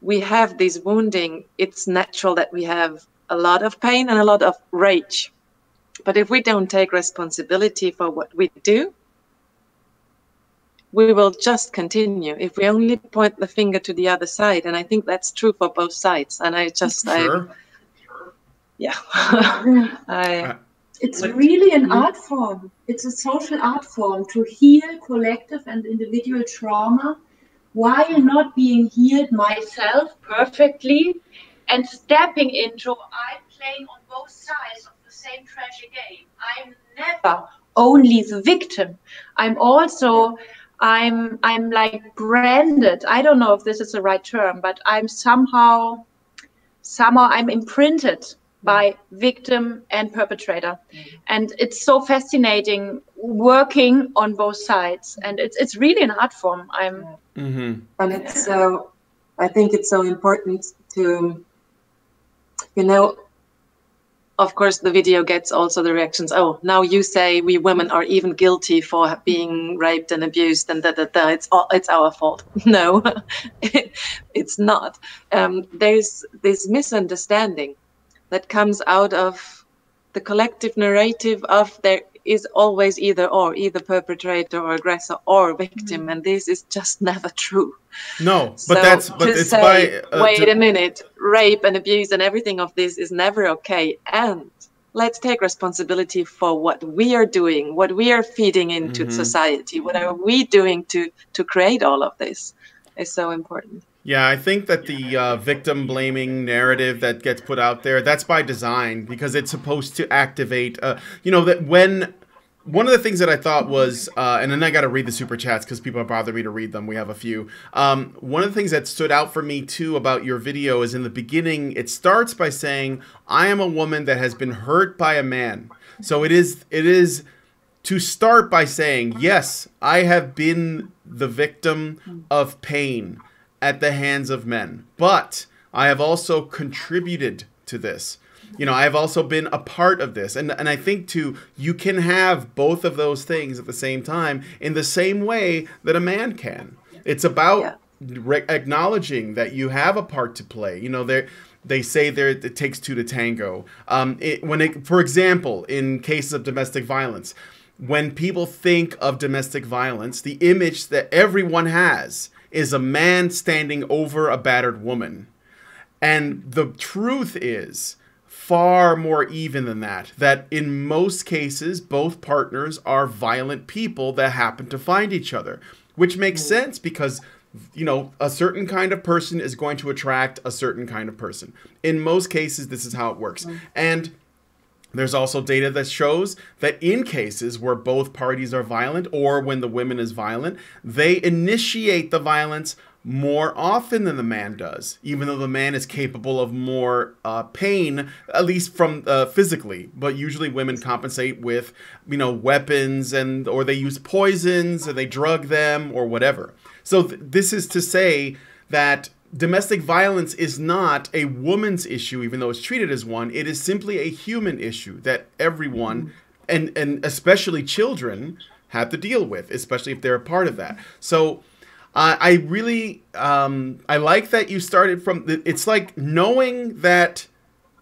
we have this wounding, it's natural that we have a lot of pain and a lot of rage. But if we don't take responsibility for what we do, we will just continue. If we only point the finger to the other side, and I think that's true for both sides. And I just, it's really an art form. It's a social art form to heal collective and individual trauma while not being healed myself perfectly and stepping into, I'm playing on both sides of the same tragic game. I'm never only the victim. I'm also, I'm like branded. I don't know if this is the right term, but I'm somehow I'm imprinted by victim and perpetrator. And it's so fascinating working on both sides. And it's really an art form. And it's so, I think it's so important to, you know, of course, the video gets also the reactions. Oh, now you say we women are even guilty for being raped and abused, and it's our fault. No, it's not. There's this misunderstanding that comes out of the collective narrative of there is always either perpetrator or aggressor or victim, and this is just never true. No, so it's say, wait a minute, rape and abuse and everything of this is never okay, and let's take responsibility for what we are doing, what we are feeding into society, what are we doing to create all of this is so important. Yeah, I think that the victim blaming narrative that gets put out there, that's by design, because it's supposed to activate, you know, that when one of the things that I thought was, and then I got to read the super chats because people have bothered me to read them. We have a few. One of the things that stood out for me too about your video is in the beginning, it starts by saying, I am a woman that has been hurt by a man. So it is to start by saying, yes, I have been the victim of pain at the hands of men, but I have also contributed to this. You know, I have also been a part of this. And I think, too, you can have both of those things at the same time in the same way that a man can. It's about acknowledging that you have a part to play. You know, they say it takes 2 to tango. For example, in cases of domestic violence, when people think of domestic violence, the image that everyone has is a man standing over a battered woman. And the truth is far more even than that, that in most cases, both partners are violent people that happen to find each other, which makes sense because, you know, a certain kind of person is going to attract a certain kind of person. In most cases, this is how it works. And There's also data that shows that in cases where both parties are violent, or when the woman is violent, they initiate the violence more often than the man does, even though the man is capable of more pain, at least from physically. But usually women compensate with, weapons, or they use poisons, or they drug them, or whatever. So this is to say that domestic violence is not a woman's issue, even though it's treated as one. It is simply a human issue that everyone, and especially children, have to deal with, especially if they're a part of that. So I really, I like that you started from, it's like knowing that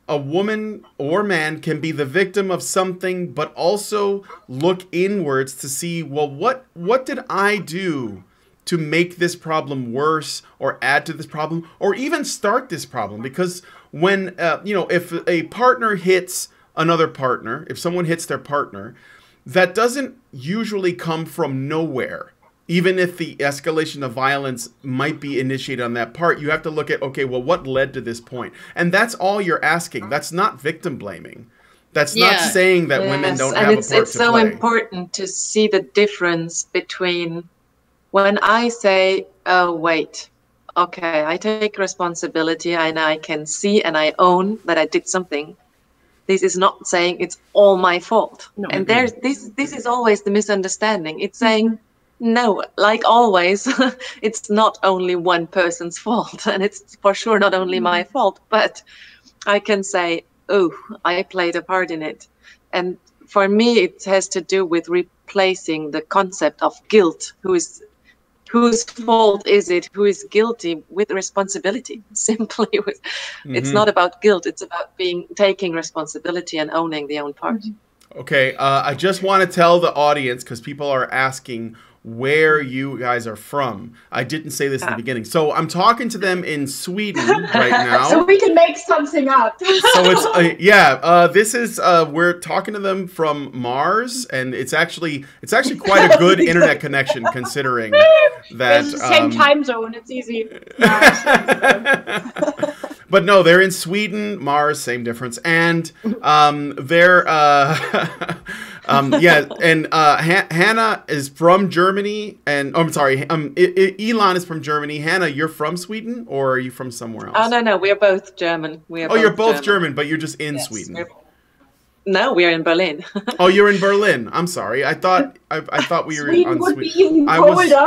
a woman or man can be the victim of something, but also look inwards to see, well, what did I do to make this problem worse, or add to this problem, or even start this problem? Because when, if a partner hits another partner, if someone hits their partner, that doesn't usually come from nowhere. Even if the escalation of violence might be initiated on that part, you have to look at, okay, well, what led to this point? And that's all you're asking. That's not victim blaming. That's not saying that women don't have a part to play. It's so important to see the difference between when I say, oh, wait, okay, I take responsibility and I can see and I own that I did something. This is not saying it's all my fault. No. And this is always the misunderstanding. It's saying, no, like always, it's not only one person's fault. And it's for sure not only my fault, but I can say, oh, I played a part in it. And for me, it has to do with replacing the concept of guilt, whose fault is it, who is guilty, with responsibility. Simply, it's not about guilt. It's about taking responsibility and owning the own part. Okay, I just want to tell the audience, because people are asking where you guys are from. I didn't say this in the beginning. So I'm talking to them in Sweden right now. So we can make something up. So it's, this is, we're talking to them from Mars, and it's actually quite a good internet connection, considering that. It's the same time zone, it's easy. But no, they're in Sweden, Mars, same difference. And they're, Hanna is from Germany, and Ilan is from Germany. Hanna, you're from Sweden, or are you from somewhere else? Oh, no, we're both German. You're both German, but you're just in Sweden. No, we're in Berlin. Oh, you're in Berlin. I'm sorry. I thought we were Sweden on would Sweden. Be even colder.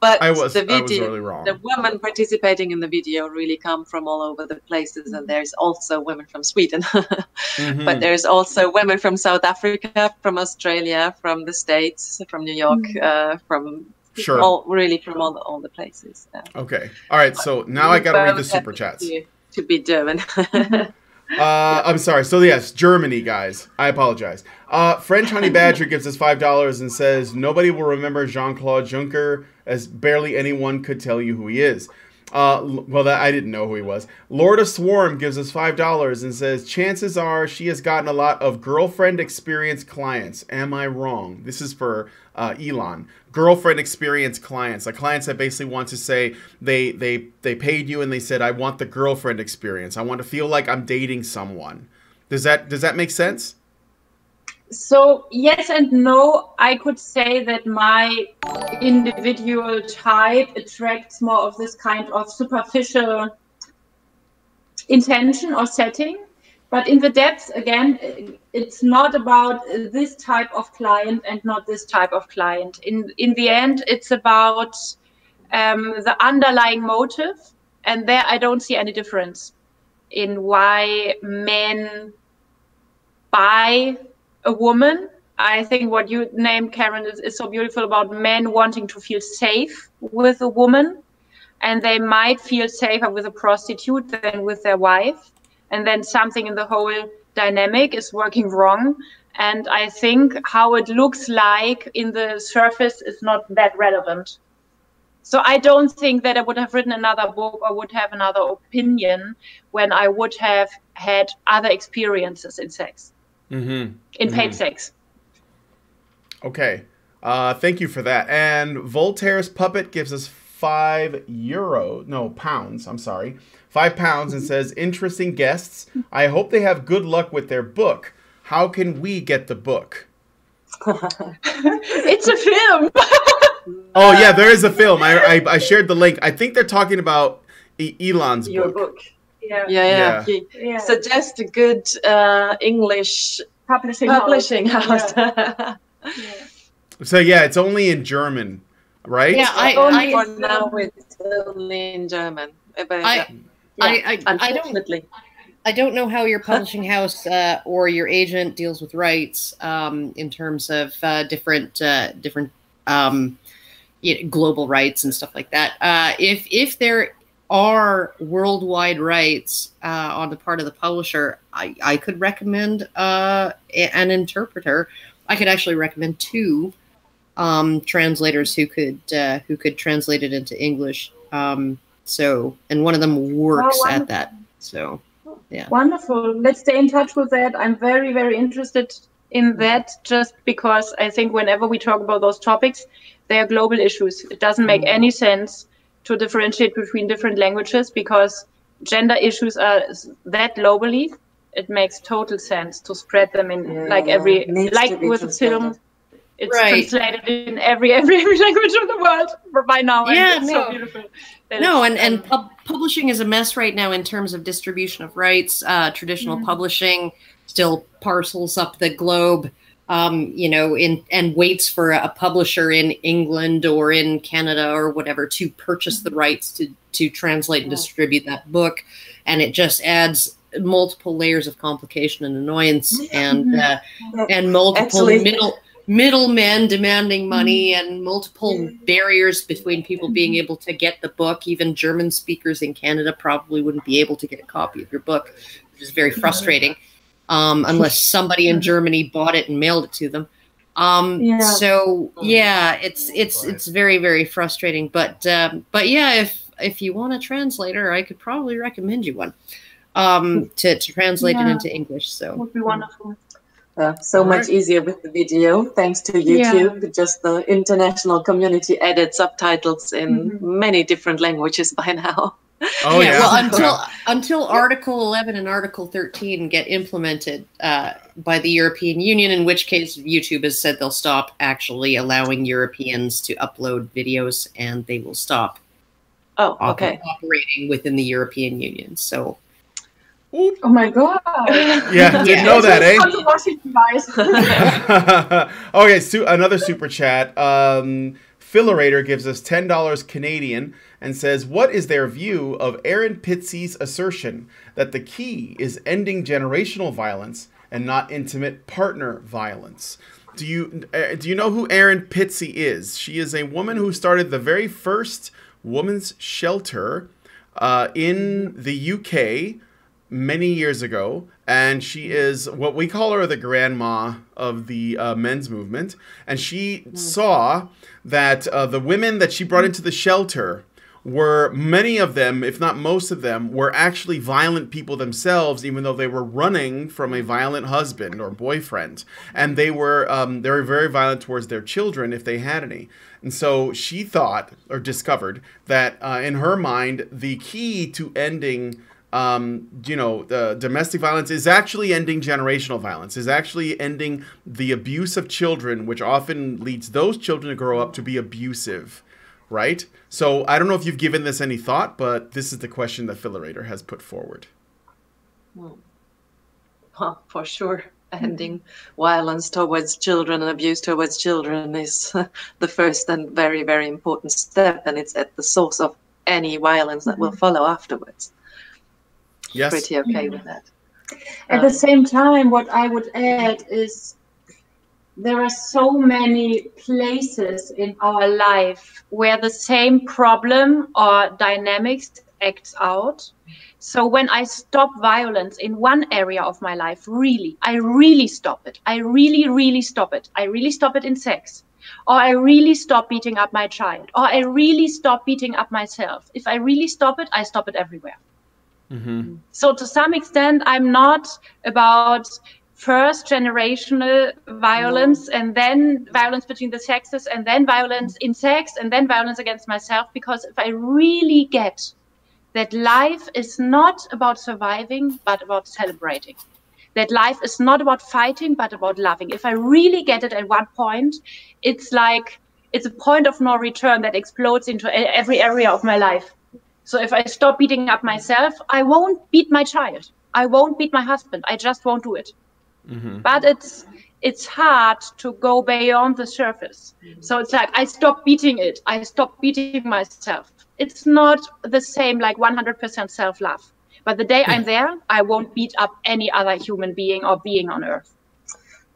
But I was video, really wrong. The women participating in the video really come from all over the places, and there's also women from Sweden. But there's also women from South Africa, from Australia, from the States, from New York, from all the places. Okay. All right. So now I got to read the super chats. To be German. I'm sorry. So yes, Germany, guys. I apologize. French Honey Badger gives us $5 and says, nobody will remember Jean-Claude Juncker, as barely anyone could tell you who he is. I didn't know who he was. Lord of Swarm gives us $5 and says, chances are she has gotten a lot of girlfriend experience clients. Am I wrong? This is for Ilan. Girlfriend experience clients, like clients that basically want to say they paid you and they said, I want the girlfriend experience. I want to feel like I'm dating someone. Does that make sense? So yes and no. I could say that my individual type attracts more of this kind of superficial intention or setting. But in the depth, again, it's not about this type of client and not this type of client. In the end, it's about the underlying motive. And there I don't see any difference in why men buy a woman. I think what you named, Karen, is so beautiful about men wanting to feel safe with a woman. And they might feel safer with a prostitute than with their wife. And then something in the whole dynamic is working wrong. And I think how it looks like in the surface is not that relevant. So I don't think that I would have written another book or would have another opinion when I would have had other experiences in sex, in paid sex. Okay. Thank you for that. And Voltaire's Puppet gives us pounds. I'm sorry. £5 and says, interesting guests. I hope they have good luck with their book. how can we get the book? It's a film. Oh yeah, there is a film. I shared the link. I think they're talking about Ilan's Your book. book. Yeah. He suggest a good English publishing house. So yeah, it's only in German, right? Yeah, for now it's only in German. But, unfortunately. I don't know how your publishing house or your agent deals with rights in terms of different global rights and stuff like that. If there are worldwide rights on the part of the publisher, I could recommend an interpreter. I could actually recommend 2 translators who could translate it into English. And one of them works at that. So. Yeah. Wonderful. Let's stay in touch with that. I'm very, very interested in that, just because I think whenever we talk about those topics, they are global issues. It doesn't make any sense to differentiate between different languages, because gender issues are that globally. It makes total sense to spread them in like with a film. It's translated in every language of the world by now. Yeah, and it's so beautiful. Publishing is a mess right now in terms of distribution of rights. Traditional publishing still parcels up the globe, and waits for a publisher in England or in Canada or whatever to purchase the rights to translate and distribute that book, and it just adds multiple layers of complication and annoyance, and multiple middlemen demanding money, and multiple barriers between people being able to get the book. Even German speakers in Canada probably wouldn't be able to get a copy of your book, which is very frustrating, unless somebody in Germany bought it and mailed it to them. So yeah, it's very, very frustrating. But yeah, if you want a translator, I could probably recommend you one to translate it into English. So would be wonderful. So much easier with the video, thanks to YouTube. Just the international community added subtitles in many different languages by now. Oh yeah. Well, until Article 11 and Article 13 get implemented by the European Union, in which case YouTube has said they'll stop actually allowing Europeans to upload videos, and they will stop operating within the European Union. So. Oh my God! Yeah, didn't know that, eh? Okay, another super chat. Fillerator gives us $10 Canadian and says, "What is their view of Aaron Pittsey's assertion that the key is ending generational violence and not intimate partner violence?" Do you know who Aaron Pitsey is? She is a woman who started the very first women's shelter in the UK. Many years ago, and she is what we call her the grandma of the men's movement, and she saw that the women that she brought into the shelter were, many of them, if not most of them, were actually violent people themselves, even though they were running from a violent husband or boyfriend, and they were very violent towards their children if they had any. And so she thought, or discovered, that in her mind, the key to ending domestic violence is actually ending generational violence, is actually ending the abuse of children, which often leads those children to grow up to be abusive, right? So I don't know if you've given this any thought, but this is the question that Fillerator has put forward. Well, for sure, ending violence towards children and abuse towards children is the first and very, very important step, and it's at the source of any violence that will follow afterwards. Yes. Pretty okay with that. At the same time, what I would add is there are so many places in our life where the same problem or dynamics acts out. So when I stop violence in one area of my life, I really stop it. I really stop it. I really stop it in sex. Or I really stop beating up my child. Or I really stop beating up myself. If I really stop it, I stop it everywhere. So to some extent, I'm not about first generational violence and then violence between the sexes and then violence in sex and then violence against myself, because if I really get that life is not about surviving but about celebrating, that life is not about fighting, but about loving. If I really get it at one point, it's like, it's a point of no return that explodes into every area of my life. So if I stop beating up myself, I won't beat my child. I won't beat my husband. I just won't do it. But it's hard to go beyond the surface. So it's like, I stop beating it. I stop beating myself. It's not the same like 100% self-love. But the day I'm there, I won't beat up any other human being or being on earth.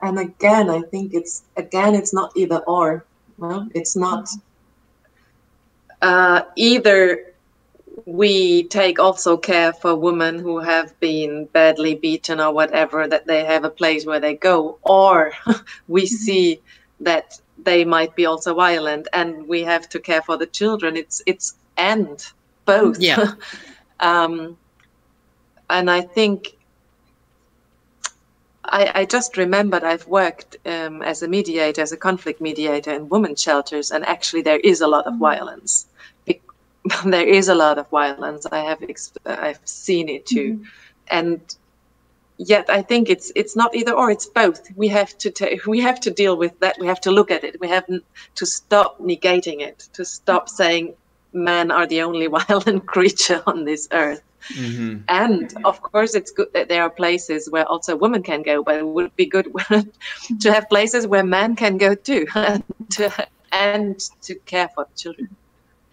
And again, I think it's not either or. Well, it's not either we take also care for women who have been badly beaten or whatever, that they have a place where they go, or we see that they might be also violent and we have to care for the children. It's and both. Yeah. And I think I just remembered I've worked as a mediator, as a conflict mediator in women's shelters, and actually there is a lot of violence. There is a lot of violence. I've seen it too, and yet I think it's not either or. It's both. We have to deal with that. We have to look at it. We have to stop negating it. To stop saying men are the only violent creature on this earth. And of course, it's good that there are places where also women can go, but it would be good to have places where men can go too, and to care for the children.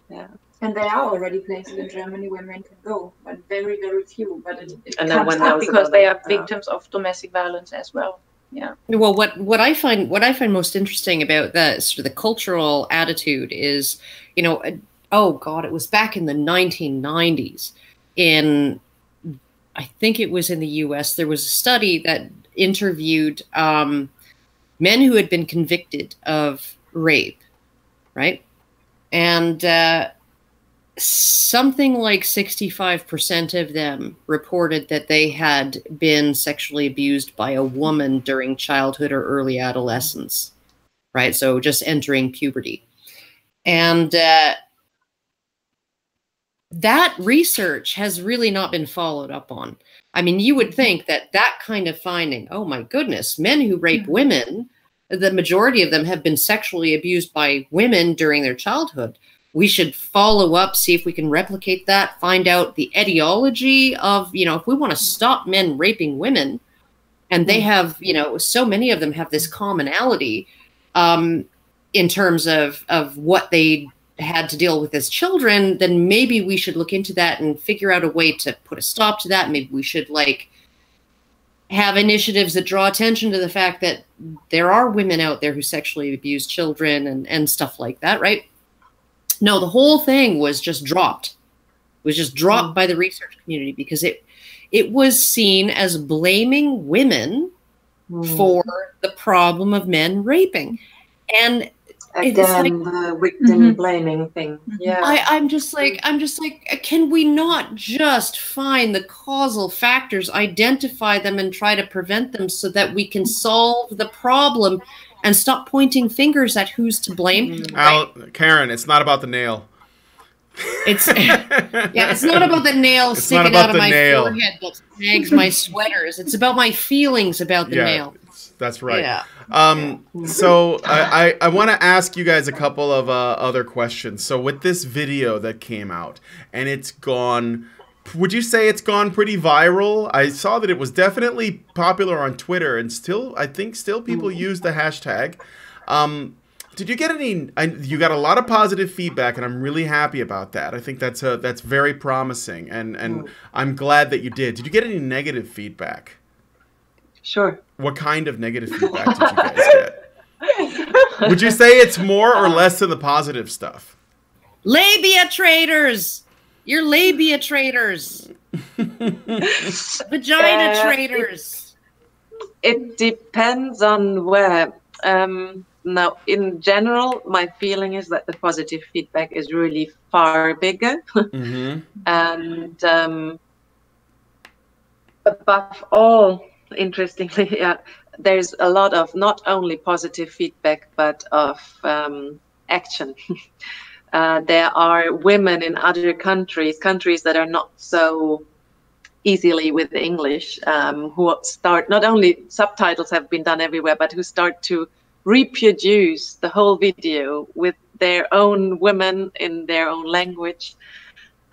Yeah. And there are already places in Germany where men can go, but very, very few. But it no comes one up knows because about they it. are victims of domestic violence as well. Yeah. Well, what I find most interesting about that sort of the cultural attitude is, you know, oh God, it was back in the 1990s. I think it was in the US, there was a study that interviewed men who had been convicted of rape, right? And something like 65% of them reported that they had been sexually abused by a woman during childhood or early adolescence, right? So just entering puberty. And that research has really not been followed up on. I mean, you would think that that kind of finding, oh my goodness, men who rape women, the majority of them have been sexually abused by women during their childhood. We should follow up, see if we can replicate that, find out the etiology of, you know, if we want to stop men raping women, and they have, you know, so many of them have this commonality in terms of what they had to deal with as children, then maybe we should look into that and figure out a way to put a stop to that. Maybe we should like have initiatives that draw attention to the fact that there are women out there who sexually abuse children and stuff like that, right? No, the whole thing was just dropped. It was just dropped by the research community because it was seen as blaming women for the problem of men raping. And again, the victim blaming thing. Yeah. I'm just like, can we not just find the causal factors, identify them, and try to prevent them so that we can solve the problem and stop pointing fingers at who's to blame? Karen, it's not about the nail. It's it's not about the nail sticking out of my forehead that snags my sweaters. It's about my feelings about the nail. That's right. Yeah. So I want to ask you guys a couple of other questions. So with this video that came out, and it's gone, would you say it's gone pretty viral? I saw that it was definitely popular on Twitter, and I think still people use the hashtag. Did you get any? You got a lot of positive feedback, and I'm really happy about that. I think that's very promising, and I'm glad that you did. Did you get any negative feedback? Sure. What kind of negative feedback did you guys get? Would you say it's more or less than the positive stuff? Labia traders! You're labia traders! Vagina traders! It depends on where. Now, in general, my feeling is that the positive feedback is really far bigger. And above all, interestingly, there's a lot of not only positive feedback, but of action. There are women in other countries that are not so easily with English, who start, not only subtitles have been done everywhere, but who start to reproduce the whole video with their own women in their own language.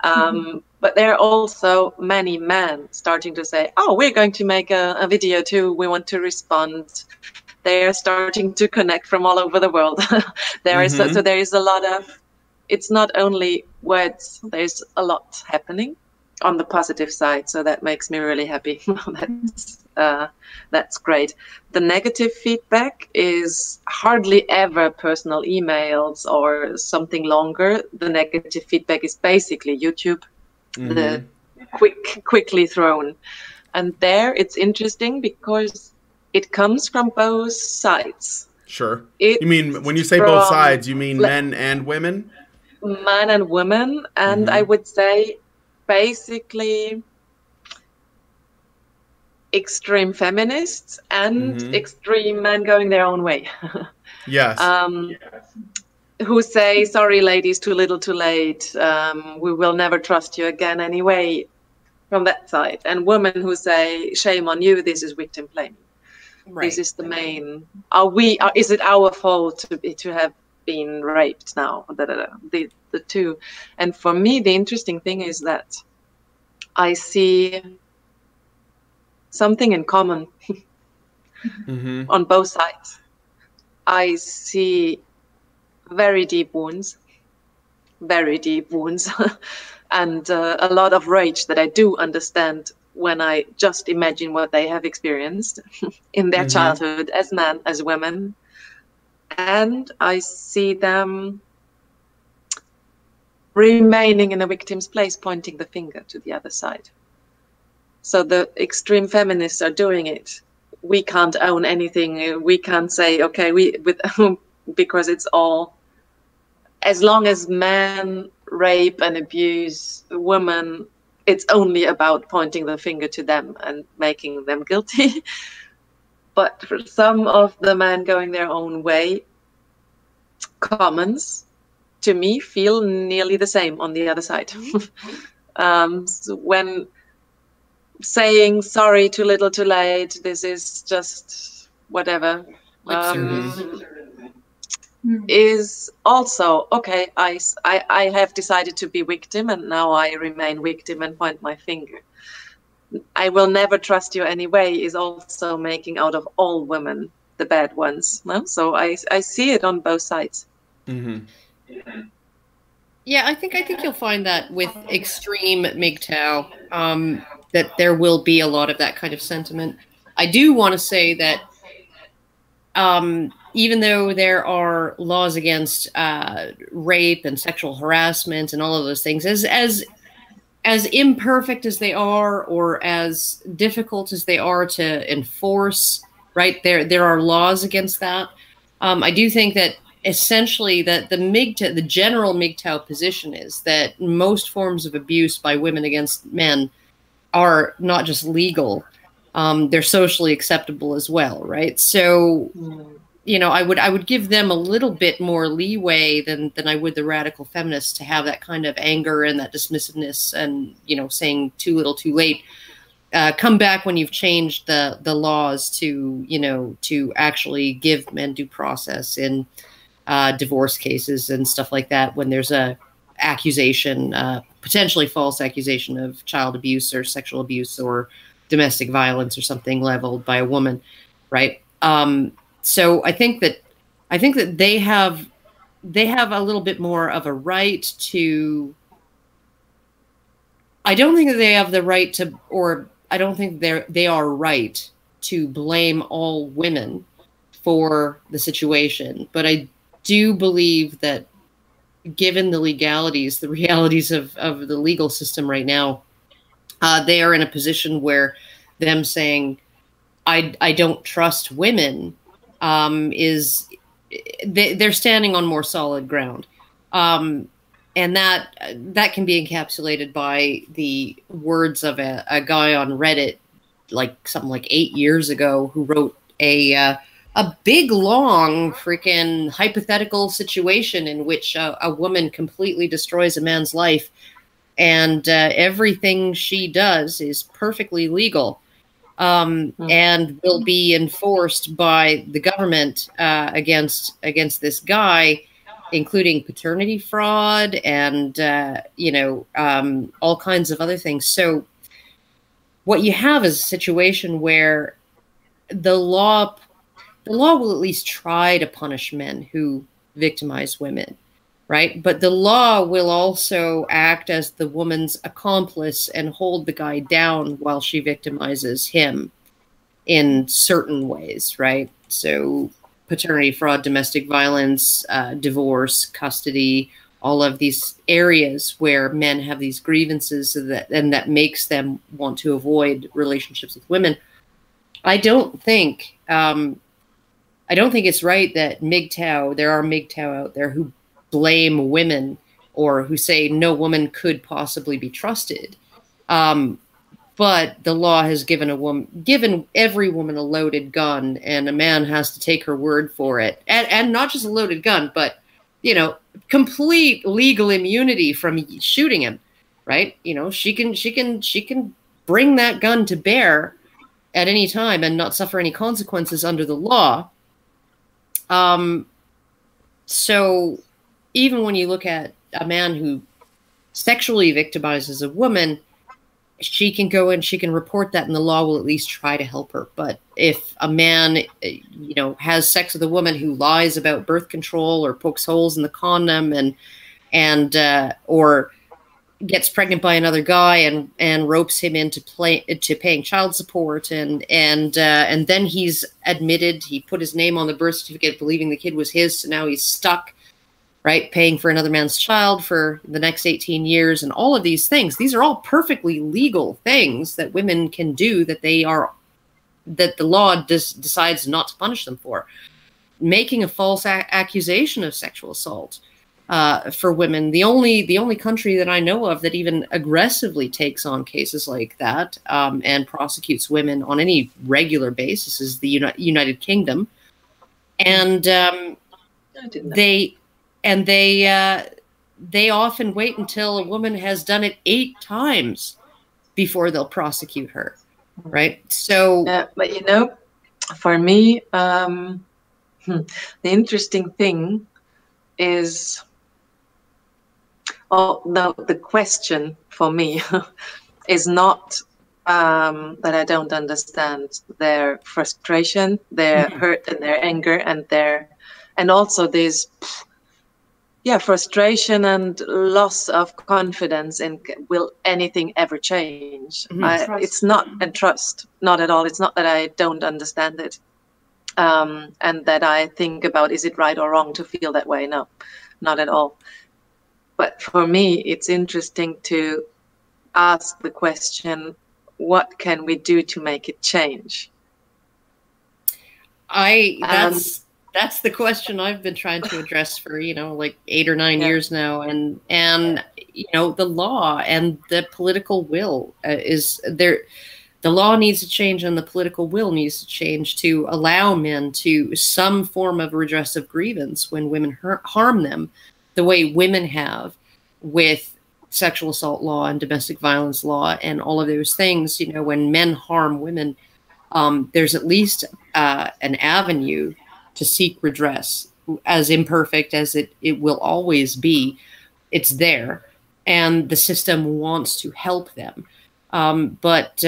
But there are also many men starting to say, oh, we're going to make a video too. We want to respond. They are starting to connect from all over the world. So there is a lot of, it's not only words, there's a lot happening on the positive side. So that makes me really happy. That's great. The negative feedback is hardly ever personal emails or something longer. The negative feedback is basically YouTube, the quickly thrown. And there it's interesting because it comes from both sides. Sure. You mean, when you say both sides, you mean men and women? Men and women. And I would say basically extreme feminists and extreme men going their own way. Yes. Who say, sorry, ladies, too little, too late. We will never trust you again anyway, from that side. And women who say, shame on you, this is victim blaming. Right. This is the main, is it our fault to have been raped now? The two. And for me, the interesting thing is that I see something in common on both sides. I see very deep wounds, and a lot of rage that I do understand when I just imagine what they have experienced in their childhood as men, as women. And I see them remaining in a victim's place, pointing the finger to the other side. So the extreme feminists are doing it. We can't own anything. We can't say, okay, because it's all, as long as men rape and abuse women, it's only about pointing the finger to them and making them guilty. But for some of the men going their own way, comments to me feel nearly the same on the other side. So when saying sorry, too little, too late, this is just whatever, is also, okay, I have decided to be victim and now I remain victim and point my finger. I will never trust you anyway is also making out of all women the bad ones. No? So I see it on both sides. Yeah, I think you'll find that with extreme MGTOW, that there will be a lot of that kind of sentiment. I do want to say that even though there are laws against rape and sexual harassment and all of those things, as imperfect as they are, or as difficult as they are to enforce, right? There are laws against that. I do think that essentially that the general MGTOW position is that most forms of abuse by women against men are not just legal, they're socially acceptable as well, right? So, you know, I would give them a little bit more leeway than I would the radical feminists to have that kind of anger and that dismissiveness and, you know, saying too little, too late. Come back when you've changed the laws to, you know, to actually give men due process in divorce cases and stuff like that, when there's a accusation, potentially false accusation of child abuse or sexual abuse or domestic violence or something leveled by a woman, right? So I think that they have a little bit more of a right to. I don't think that they have the right to, or I don't think they are right to blame all women for the situation. But I do believe that, given the legalities, the realities of the legal system right now, they are in a position where them saying, I don't trust women, they're standing on more solid ground. And that can be encapsulated by the words of a guy on Reddit, like something like 8 years ago, who wrote a big, long, freaking hypothetical situation in which a woman completely destroys a man's life and everything she does is perfectly legal, and will be enforced by the government against this guy, including paternity fraud and all kinds of other things. So what you have is a situation where the law will at least try to punish men who victimize women, right? But the law will also act as the woman's accomplice and hold the guy down while she victimizes him in certain ways, right? So paternity fraud, domestic violence, divorce, custody, all of these areas where men have these grievances and that makes them want to avoid relationships with women. I don't think it's right that there are MGTOW out there who blame women or who say no woman could possibly be trusted. But the law has given every woman a loaded gun, and a man has to take her word for it. And not just a loaded gun, but, complete legal immunity from shooting him, right? She can bring that gun to bear at any time and not suffer any consequences under the law. So even when you look at a man who sexually victimizes a woman, she can go and she can report that, and the law will at least try to help her. But if a man, has sex with a woman who lies about birth control or pokes holes in the condom and or gets pregnant by another guy and ropes him into paying child support, and then he's admitted, he put his name on the birth certificate believing the kid was his, so now he's stuck, right, paying for another man's child for the next 18 years, and all of these things. These are all perfectly legal things that women can do that the law decides not to punish them for. Making a false accusation of sexual assault for women, the only country that I know of that even aggressively takes on cases like that and prosecutes women on any regular basis is the United Kingdom, and they often wait until a woman has done it 8 times before they'll prosecute her, right? So, but for me, the interesting thing is, the question for me is not that I don't understand their frustration, their hurt, and their anger, and also this, frustration and loss of confidence in will anything ever change. It's not, and trust, not at all. It's not that I don't understand it, and that I think about, is it right or wrong to feel that way? No, not at all. But for me, it's interesting to ask the question, what can we do to make it change? That's the question I've been trying to address for, like 8 or 9 years now. And the law and the political will is there. The law needs to change and the political will needs to change to allow men to some form of redress of grievance when women harm them, the way women have with sexual assault law and domestic violence law and all of those things. When men harm women, there's at least an avenue to seek redress, as imperfect as it will always be. It's there, and the system wants to help them. But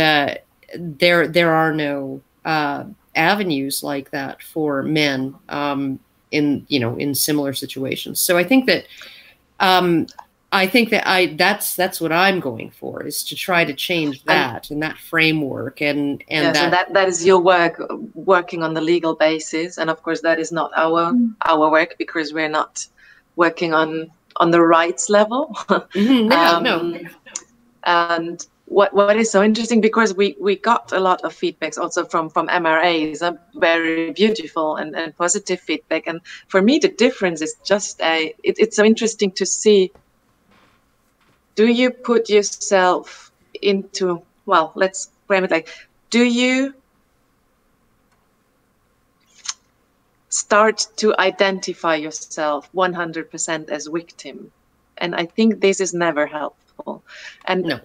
there are no avenues like that for men in similar situations. So I think that that's what I'm going for, is to try to change that and that framework and that is your work, working on the legal basis, and of course that is not our work, because we're not working on the rights level. No. And what is so interesting, because we got a lot of feedbacks also from MRAs, very beautiful and positive feedback. And for me, the difference is just it's so interesting to see. Do you put yourself into, well, let's frame it like, do you start to identify yourself 100% as victim? And I think this is never help. helpful. And No.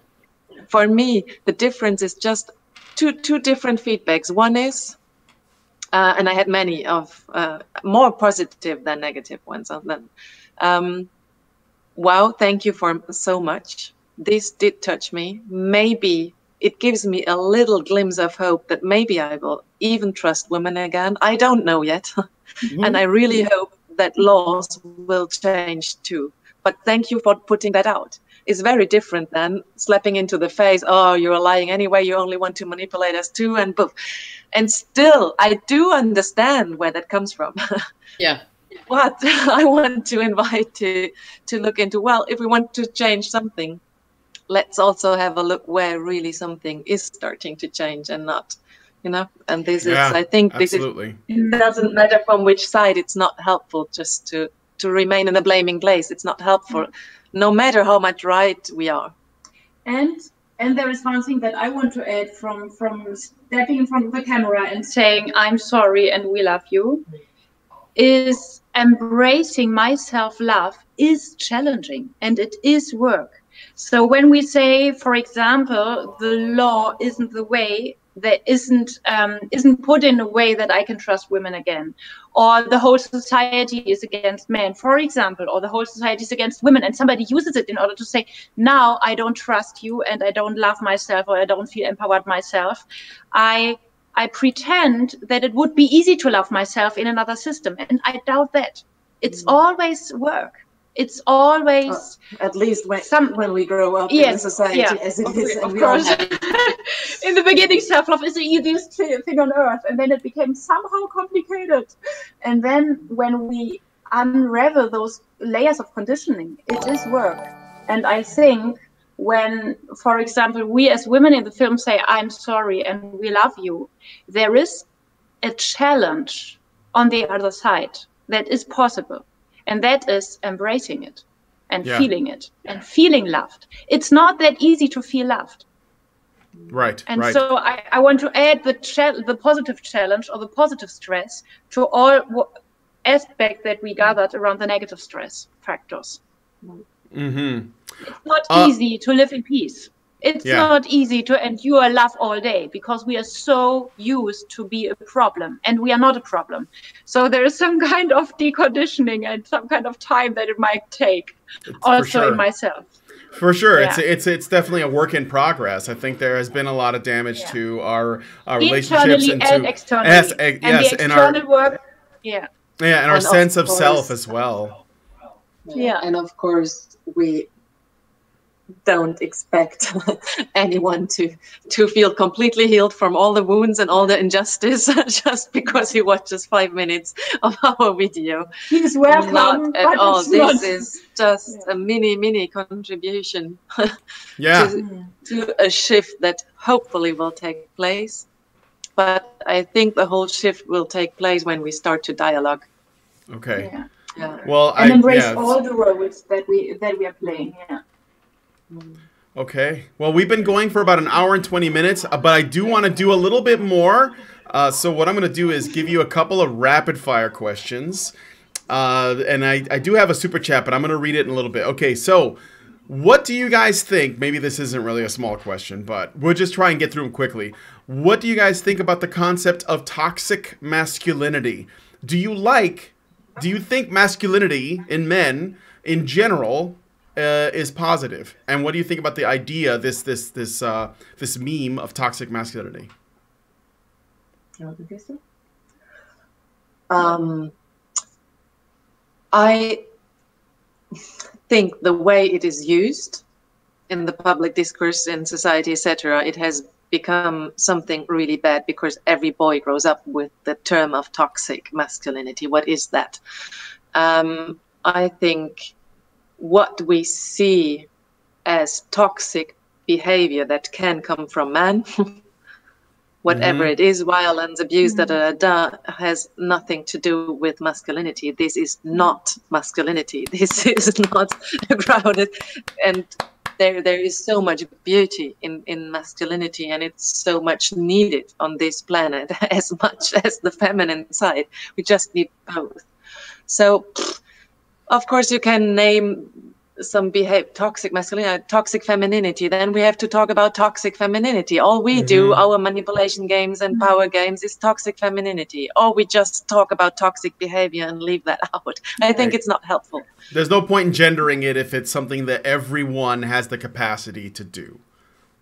for me, the difference is just two different feedbacks. One is, and I had many of more positive than negative ones on them. Wow, thank you for so much. This did touch me. Maybe it gives me a little glimpse of hope that maybe I will even trust women again. I don't know yet. And I really hope that laws will change too. But thank you for putting that out. It's very different than slapping into the face, oh, you're lying anyway, you only want to manipulate us too, and boom. And still, I do understand where that comes from. Yeah. But I want to invite to look into, well, if we want to change something, let's also have a look where really something is starting to change and not, you know. And this is, I think this absolutely. It doesn't matter from which side. It's not helpful just to remain in a blaming place. It's not helpful, no matter how much right we are. And there is one thing that I want to add from stepping in front of the camera and saying, I'm sorry and we love you, is embracing my self-love is challenging and it is work. So when we say, for example, the law isn't the way, that isn't put in a way that I can trust women again, or the whole society is against men, for example, or the whole society is against women, and somebody uses it in order to say, now I don't trust you and I don't love myself, or I don't feel empowered myself. I pretend that it would be easy to love myself in another system, and I doubt that. It's always work. It's always at least when we grow up in society as it is, and of course. In the beginning, self-love is the easiest thing on earth, and then it became somehow complicated. And then when we unravel those layers of conditioning, it is work. And I think when, for example, we as women in the film say, I'm sorry and we love you, there is a challenge on the other side that is possible. And that is embracing it and feeling it and feeling loved. It's not that easy to feel loved. Right. And so I want to add the positive challenge or the positive stress to all aspects that we gathered around the negative stress factors. Mm-hmm. It's not easy to live in peace. It's not easy to endure love all day because we are so used to be a problem, and we are not a problem. So there is some kind of deconditioning and some kind of time that it might take, also in myself. For sure, it's definitely a work in progress. I think there has been a lot of damage to our relationships and externally. Yes, and our work. And our sense of self as well. Yeah, and of course we don't expect anyone to feel completely healed from all the wounds and all the injustice just because he watches 5 minutes of our video. He's welcome. Not at all. This is just a mini contribution to a shift that hopefully will take place. But I think the whole shift will take place when we start to dialogue. Okay. Yeah. Well, and embrace all the roles that we are playing. Yeah. Okay. Well, we've been going for about an hour and 20 minutes, but I do want to do a little bit more. So what I'm going to do is give you a couple of rapid fire questions. And I do have a super chat, but I'm going to read it in a little bit. Okay. So what do you guys think? Maybe this isn't really a small question, but we'll just try and get through them quickly. What do you guys think about the concept of toxic masculinity? Do you think masculinity in men in general is positive? And what do you think about the idea, this meme of toxic masculinity? I think the way it is used in the public discourse in society, etc., it has become something really bad because every boy grows up with the term of toxic masculinity. What is that? I think what we see as toxic behavior that can come from man, whatever it is, violence, abuse, has nothing to do with masculinity. This is not masculinity. This is not crowded. And there is so much beauty in masculinity, and it's so much needed on this planet, as much as the feminine side. We just need both. So, of course, you can name some toxic masculinity, toxic femininity, then we have to talk about toxic femininity. All we do, our manipulation games and power games, is toxic femininity. Or we just talk about toxic behavior and leave that out. I think it's not helpful. There's no point in gendering it if it's something that everyone has the capacity to do,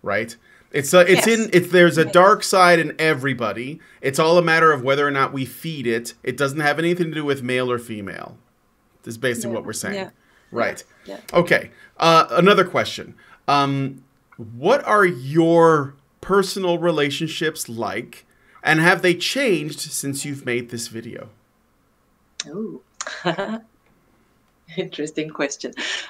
right? There's a dark side in everybody. It's all a matter of whether or not we feed it. It doesn't have anything to do with male or female. This is basically what we're saying. Yeah. Right. Yeah. Okay. Another question. What are your personal relationships like, and have they changed since you've made this video? Oh, interesting question. This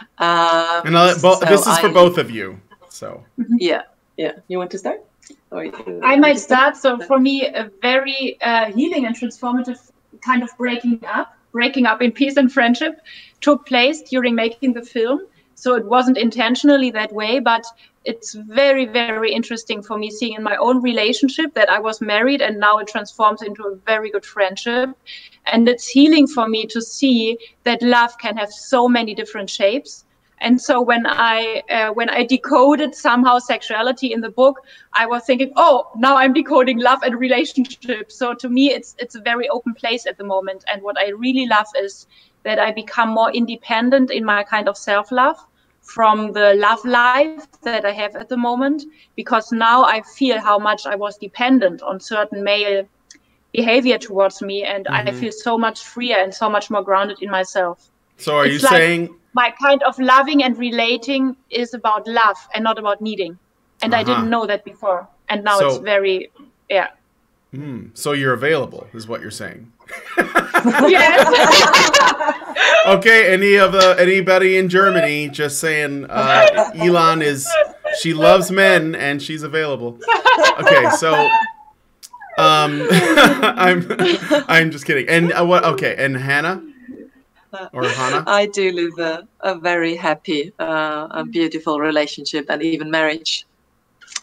is for both of you. So. Yeah. You want to start? I might start. So for me, a very healing and transformative kind of breaking up in peace and friendship took place during making the film. So it wasn't intentionally that way, but it's very, very interesting for me seeing in my own relationship that I was married and now it transforms into a very good friendship. And it's healing for me to see that love can have so many different shapes. And so when I decoded somehow sexuality in the book, I was thinking, oh, now I'm decoding love and relationships. So to me, it's a very open place at the moment. And what I really love is that I become more independent in my kind of self-love from the love life that I have at the moment, because now I feel how much I was dependent on certain male behavior towards me. And I feel so much freer and so much more grounded in myself. So are you saying... My kind of loving and relating is about love and not about needing. And I didn't know that before. And now it's very, So you're available, is what you're saying. Yes. Okay, anybody in Germany just saying Ilan she loves men and she's available. Okay, so I'm just kidding. And and Hanna? Or Hanna? I do live a very happy and beautiful relationship and even marriage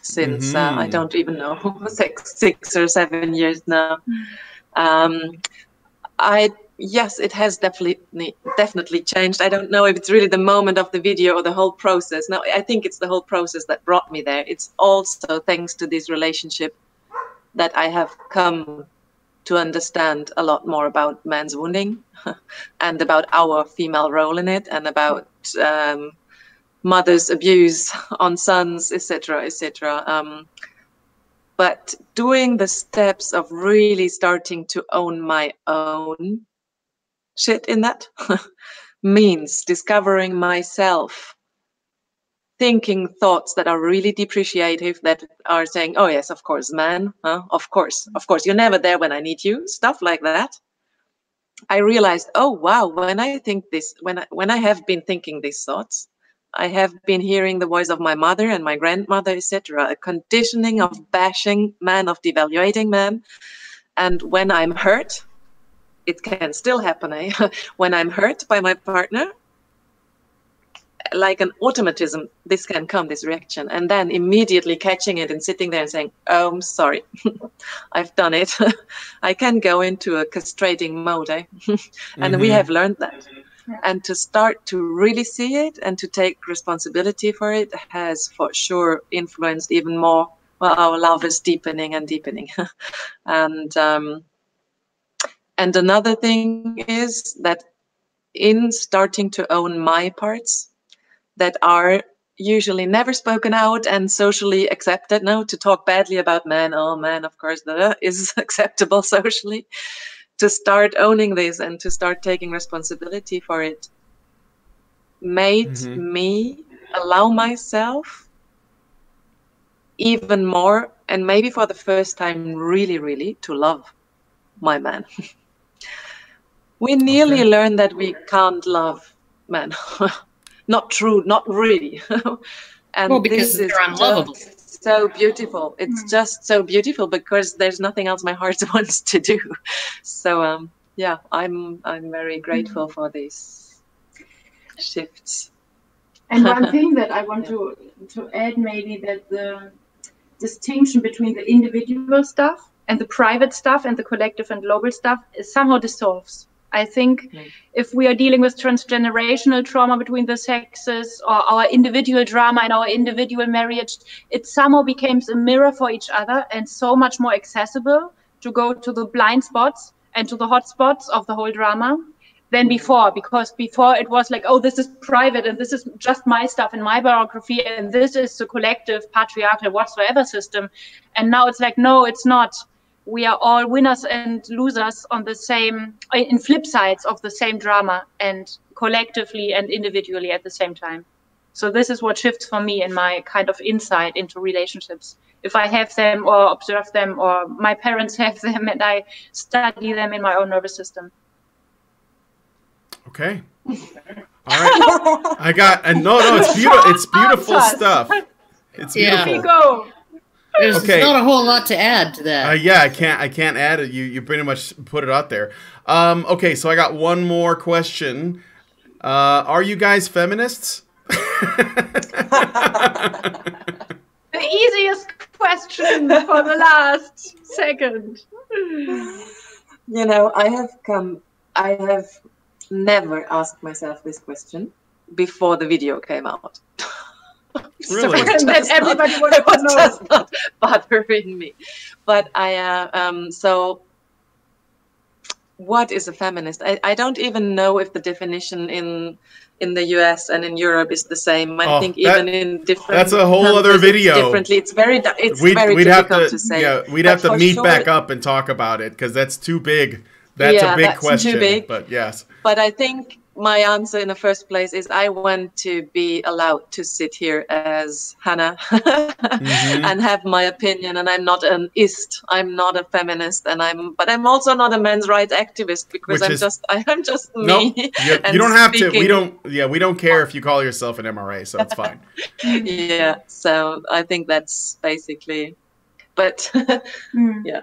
since I don't even know 6 or 7 years now. Yes, it has definitely changed. I don't know if it's really the moment of the video or the whole process. No, I think it's the whole process that brought me there. It's also thanks to this relationship that I have come to understand a lot more about man's wounding and about our female role in it and about mother's abuse on sons, etc., etc. But doing the steps of really starting to own my own shit in that means discovering myself, thinking thoughts that are really depreciative, that are saying, oh yes, of course, man, of course, you're never there when I need you, stuff like that. I realized, oh wow, when I think this, when I have been thinking these thoughts, I have been hearing the voice of my mother and my grandmother, etc., a conditioning of bashing man, of devaluating man. And when I'm hurt, it can still happen, when I'm hurt by my partner, like an automatism, this can come, this reaction, and then immediately catching it and sitting there and saying, oh, I'm sorry, I've done it. I can go into a castrating mode, and we have learned that. And to start to really see it and to take responsibility for it has for sure influenced even more. Well, our love is deepening and deepening. And another thing is that in starting to own my parts that are usually never spoken out and socially accepted. Now, to talk badly about men, oh man, of course, that is acceptable socially. To start owning this and to start taking responsibility for it made me allow myself even more, and maybe for the first time, really, really to love my man. We nearly learned that we can't love men. Not true, not really. And well, because they're unlovable. So beautiful. It's just so beautiful because there's nothing else my heart wants to do. So yeah, I'm very grateful for these shifts. And one thing that I want to add, maybe, that the distinction between the individual stuff and the private stuff and the collective and global stuff is somehow dissolves. I think if we are dealing with transgenerational trauma between the sexes or our individual drama and our individual marriage, it somehow becomes a mirror for each other and so much more accessible to go to the blind spots and to the hot spots of the whole drama than before, because before it was like, oh, this is private and this is just my stuff and my biography and this is the collective patriarchal whatsoever system. And now it's like, no, it's not. We are all winners and losers on the same, in flip sides of the same drama, and collectively and individually at the same time. So this is what shifts for me in my kind of insight into relationships. If I have them or observe them, or my parents have them and I study them in my own nervous system. Okay. All right. I got, and no, it's beautiful. It's beautiful stuff. It's beautiful. Here you go. There's not a whole lot to add to that. Yeah, I can't add it. You pretty much put it out there. Okay, so I got one more question. Are you guys feminists? The easiest question for the last second. You know, I have never asked myself this question before the video came out. Really? That everybody wants to know. Just not bothering me. But so what is a feminist? I don't even know if the definition in the US and in Europe is the same. I think even in different that's a whole other video. Differently, it's very we'd difficult to say. Yeah, we'd have to meet back up and talk about it, because that's too big. That's a big question. Too big. But yes. But I think my answer in the first place is I want to be allowed to sit here as Hanna and have my opinion. And I'm not an ist. I'm not a feminist, but I'm also not a men's rights activist, because I'm just me. No, you don't have to. We don't care if you call yourself an MRA, so it's fine. Yeah. So I think that's basically. But yeah,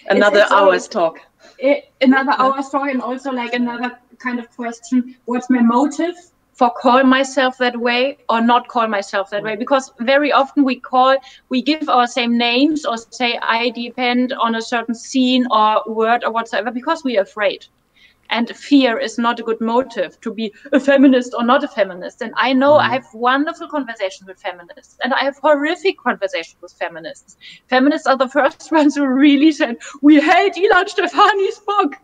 another hour's talk. Another hour's talk, and also like another kind of question: what's my motive for call myself that way or not call myself that way? Because very often we give our same names or say I depend on a certain scene or word or whatsoever because we are afraid. And fear is not a good motive to be a feminist or not a feminist. And I know I have wonderful conversations with feminists, and I have horrific conversations with feminists. Feminists are the first ones who really said, we hate Ilan Stephani's book.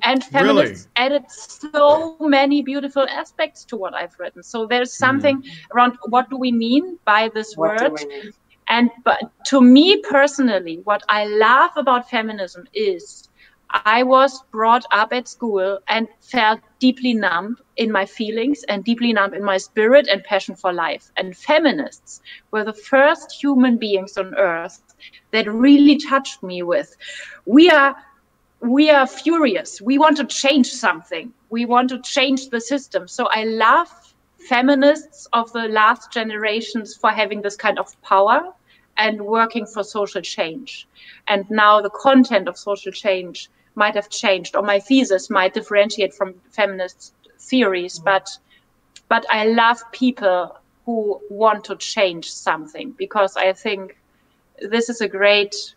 And feminists added so many beautiful aspects to what I've written. So there's something around what do we mean by this word? But to me personally, what I love about feminism is I was brought up at school and felt deeply numb in my feelings and deeply numb in my spirit and passion for life. And feminists were the first human beings on earth that really touched me with, we are furious. We want to change something. We want to change the system. So I love feminists of the last generations for having this kind of power and working for social change. And now the content of social change might have changed, or my thesis might differentiate from feminist theories, but I love people who want to change something, because I think this is a great,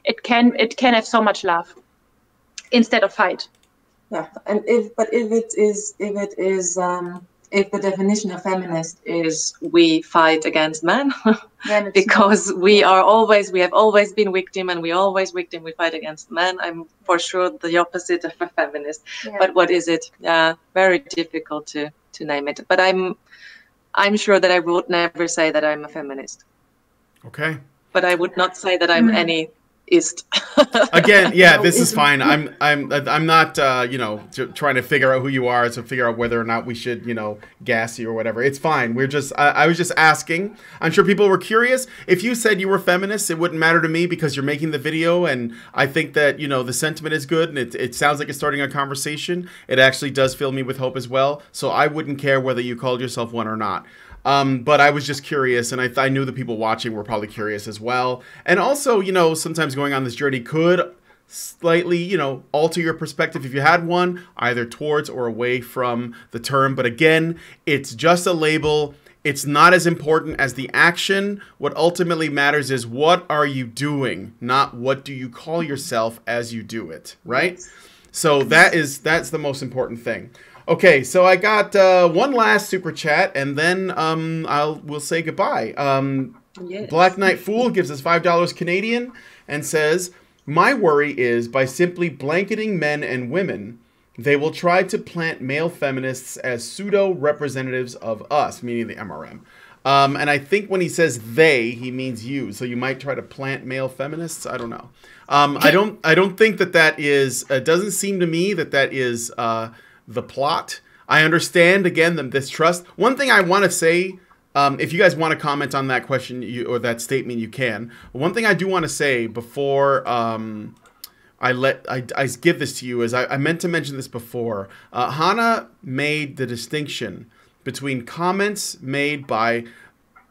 it can have so much love instead of fight. Yeah, and if the definition of feminist is we fight against men, because we have always been victim, and we fight against men. I'm for sure the opposite of a feminist. Yeah. But what is it? Very difficult to name it. But I'm sure that I would never say that I'm a feminist. Okay. But I would not say that I'm any ist. Again, yeah, this is fine. I'm not trying to figure out who you are, to figure out whether or not we should gas you or whatever. It's fine. We're just I was just asking. I'm sure people were curious. If you said you were feminist, it wouldn't matter to me, because you're making the video, and I think that the sentiment is good, and it sounds like it's starting a conversation. It actually does fill me with hope as well. So I wouldn't care whether you called yourself one or not. But I was just curious, and I knew the people watching were probably curious as well. And also, sometimes going on this journey could slightly, alter your perspective if you had one, either towards or away from the term. But again, it's just a label. It's not as important as the action. What ultimately matters is, what are you doing, not what do you call yourself as you do it, right? So that's the most important thing. Okay, so I got one last super chat, and then we'll say goodbye. Yes. Black Knight Fool gives us $5 Canadian and says, "My worry is by simply blanketing men and women, they will try to plant male feminists as pseudo representatives of us," meaning the MRM. And I think when he says they, he means you. So you might try to plant male feminists. I don't know. I don't think that is. It doesn't seem to me that is the plot. I understand again the distrust. One thing I want to say, if you guys want to comment on that question or that statement, you can. One thing I do want to say before I give this to you is I meant to mention this before. Hanna made the distinction between comments made by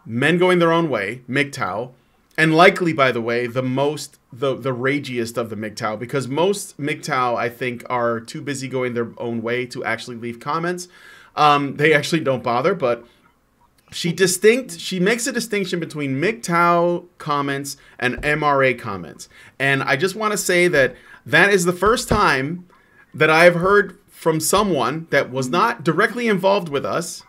men going their own way, MGTOW, and likely, by the way, the ragiest of the MGTOW, because most MGTOW, I think, are too busy going their own way to actually leave comments. They actually don't bother, but she makes a distinction between MGTOW comments and MRA comments. And I just want to say that is the first time that I've heard from someone that was not directly involved with us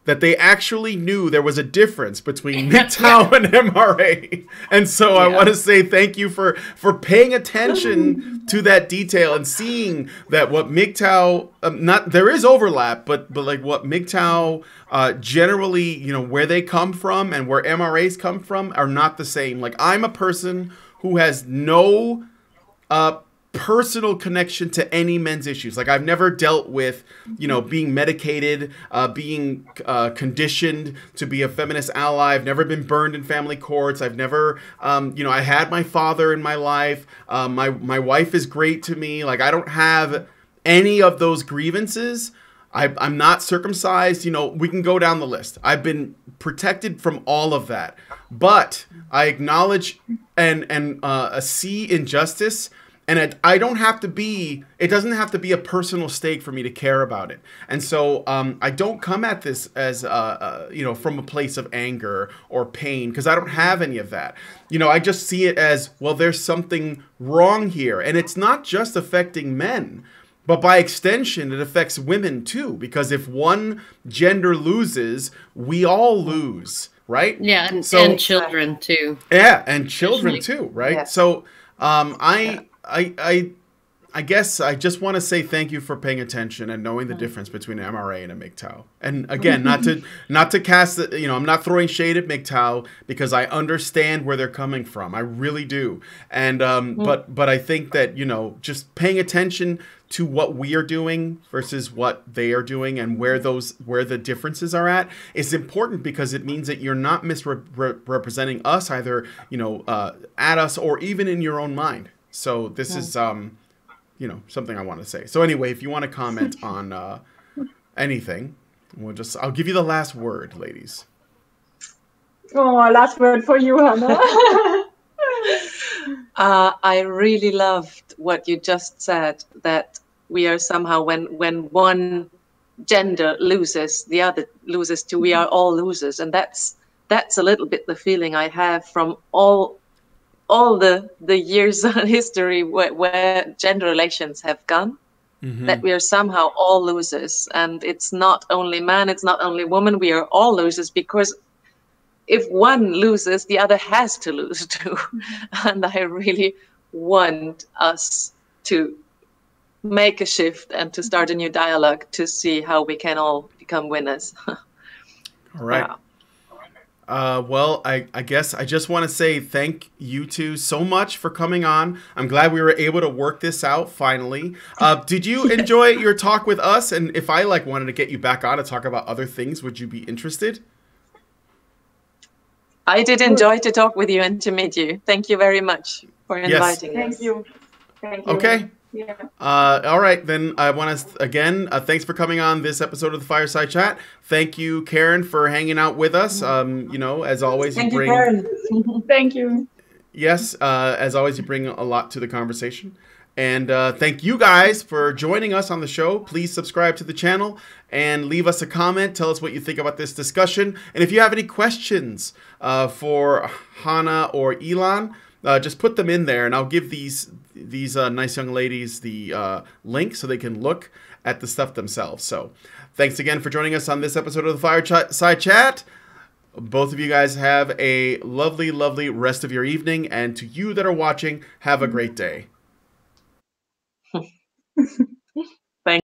that they actually knew there was a difference between MGTOW and MRA. And so I want to say thank you for paying attention to that detail and seeing that what MGTOW, there is overlap, but like what MGTOW generally, you know, where they come from and where MRAs come from are not the same. Like, I'm a person who has no personal connection to any men's issues. Like, I've never dealt with, you know, being medicated, being conditioned to be a feminist ally. I've never been burned in family courts. I've never, you know, I had my father in my life. My wife is great to me. Like, I don't have any of those grievances. I'm not circumcised. You know, we can go down the list. I've been protected from all of that. But I acknowledge and see injustice. And I don't have to be, it doesn't have to be a personal stake for me to care about it. And so I don't come at this as, you know, from a place of anger or pain, because I don't have any of that. You know, I just see it as, well, there's something wrong here. And it's not just affecting men, but by extension, it affects women too. Because if one gender loses, we all lose, right? Yeah, and children too. Yeah, and children too, right? Yeah. So I guess I just want to say thank you for paying attention and knowing the difference between an MRA and a MGTOW. And again, not to cast the, you know, I'm not throwing shade at MGTOW because I understand where they're coming from. I really do. And but I think that, you know, just paying attention to what we are doing versus what they are doing and where the differences are at is important, because it means that you're not misrepresenting us either, you know, at us or even in your own mind. So this is, you know, something I want to say. So anyway, if you want to comment on anything, I'll give you the last word, ladies. Oh, last word for you, Hanna. I really loved what you just said, that we are somehow, when one gender loses, the other loses too. We are all losers. And that's a little bit the feeling I have from all the years of history where gender relations have gone, that we are somehow all losers. And it's not only man, it's not only woman, we are all losers, because if one loses, the other has to lose too. And I really want us to make a shift and to start a new dialogue to see how we can all become winners. All right. Wow. Well, I guess I just want to say thank you two so much for coming on. I'm glad we were able to work this out finally. Did you enjoy your talk with us? And if I wanted to get you back on to talk about other things, would you be interested? I did enjoy to talk with you and to meet you. Thank you very much for inviting us. Thank you. Thank you. Okay. Yeah. All right, then I want to, again, thanks for coming on this episode of the Fireside Chat. Thank you, Karen, for hanging out with us. You know, as always, Thank you, Karen. Thank you. Yes, as always, you bring a lot to the conversation. And thank you guys for joining us on the show. Please subscribe to the channel and leave us a comment. Tell us what you think about this discussion. And if you have any questions for Hanna or Ilan, just put them in there, and I'll give these these nice young ladies the link so they can look at the stuff themselves. So thanks again for joining us on this episode of the Fireside Chat. Both of you guys have a lovely, lovely rest of your evening. And to you that are watching, have a great day.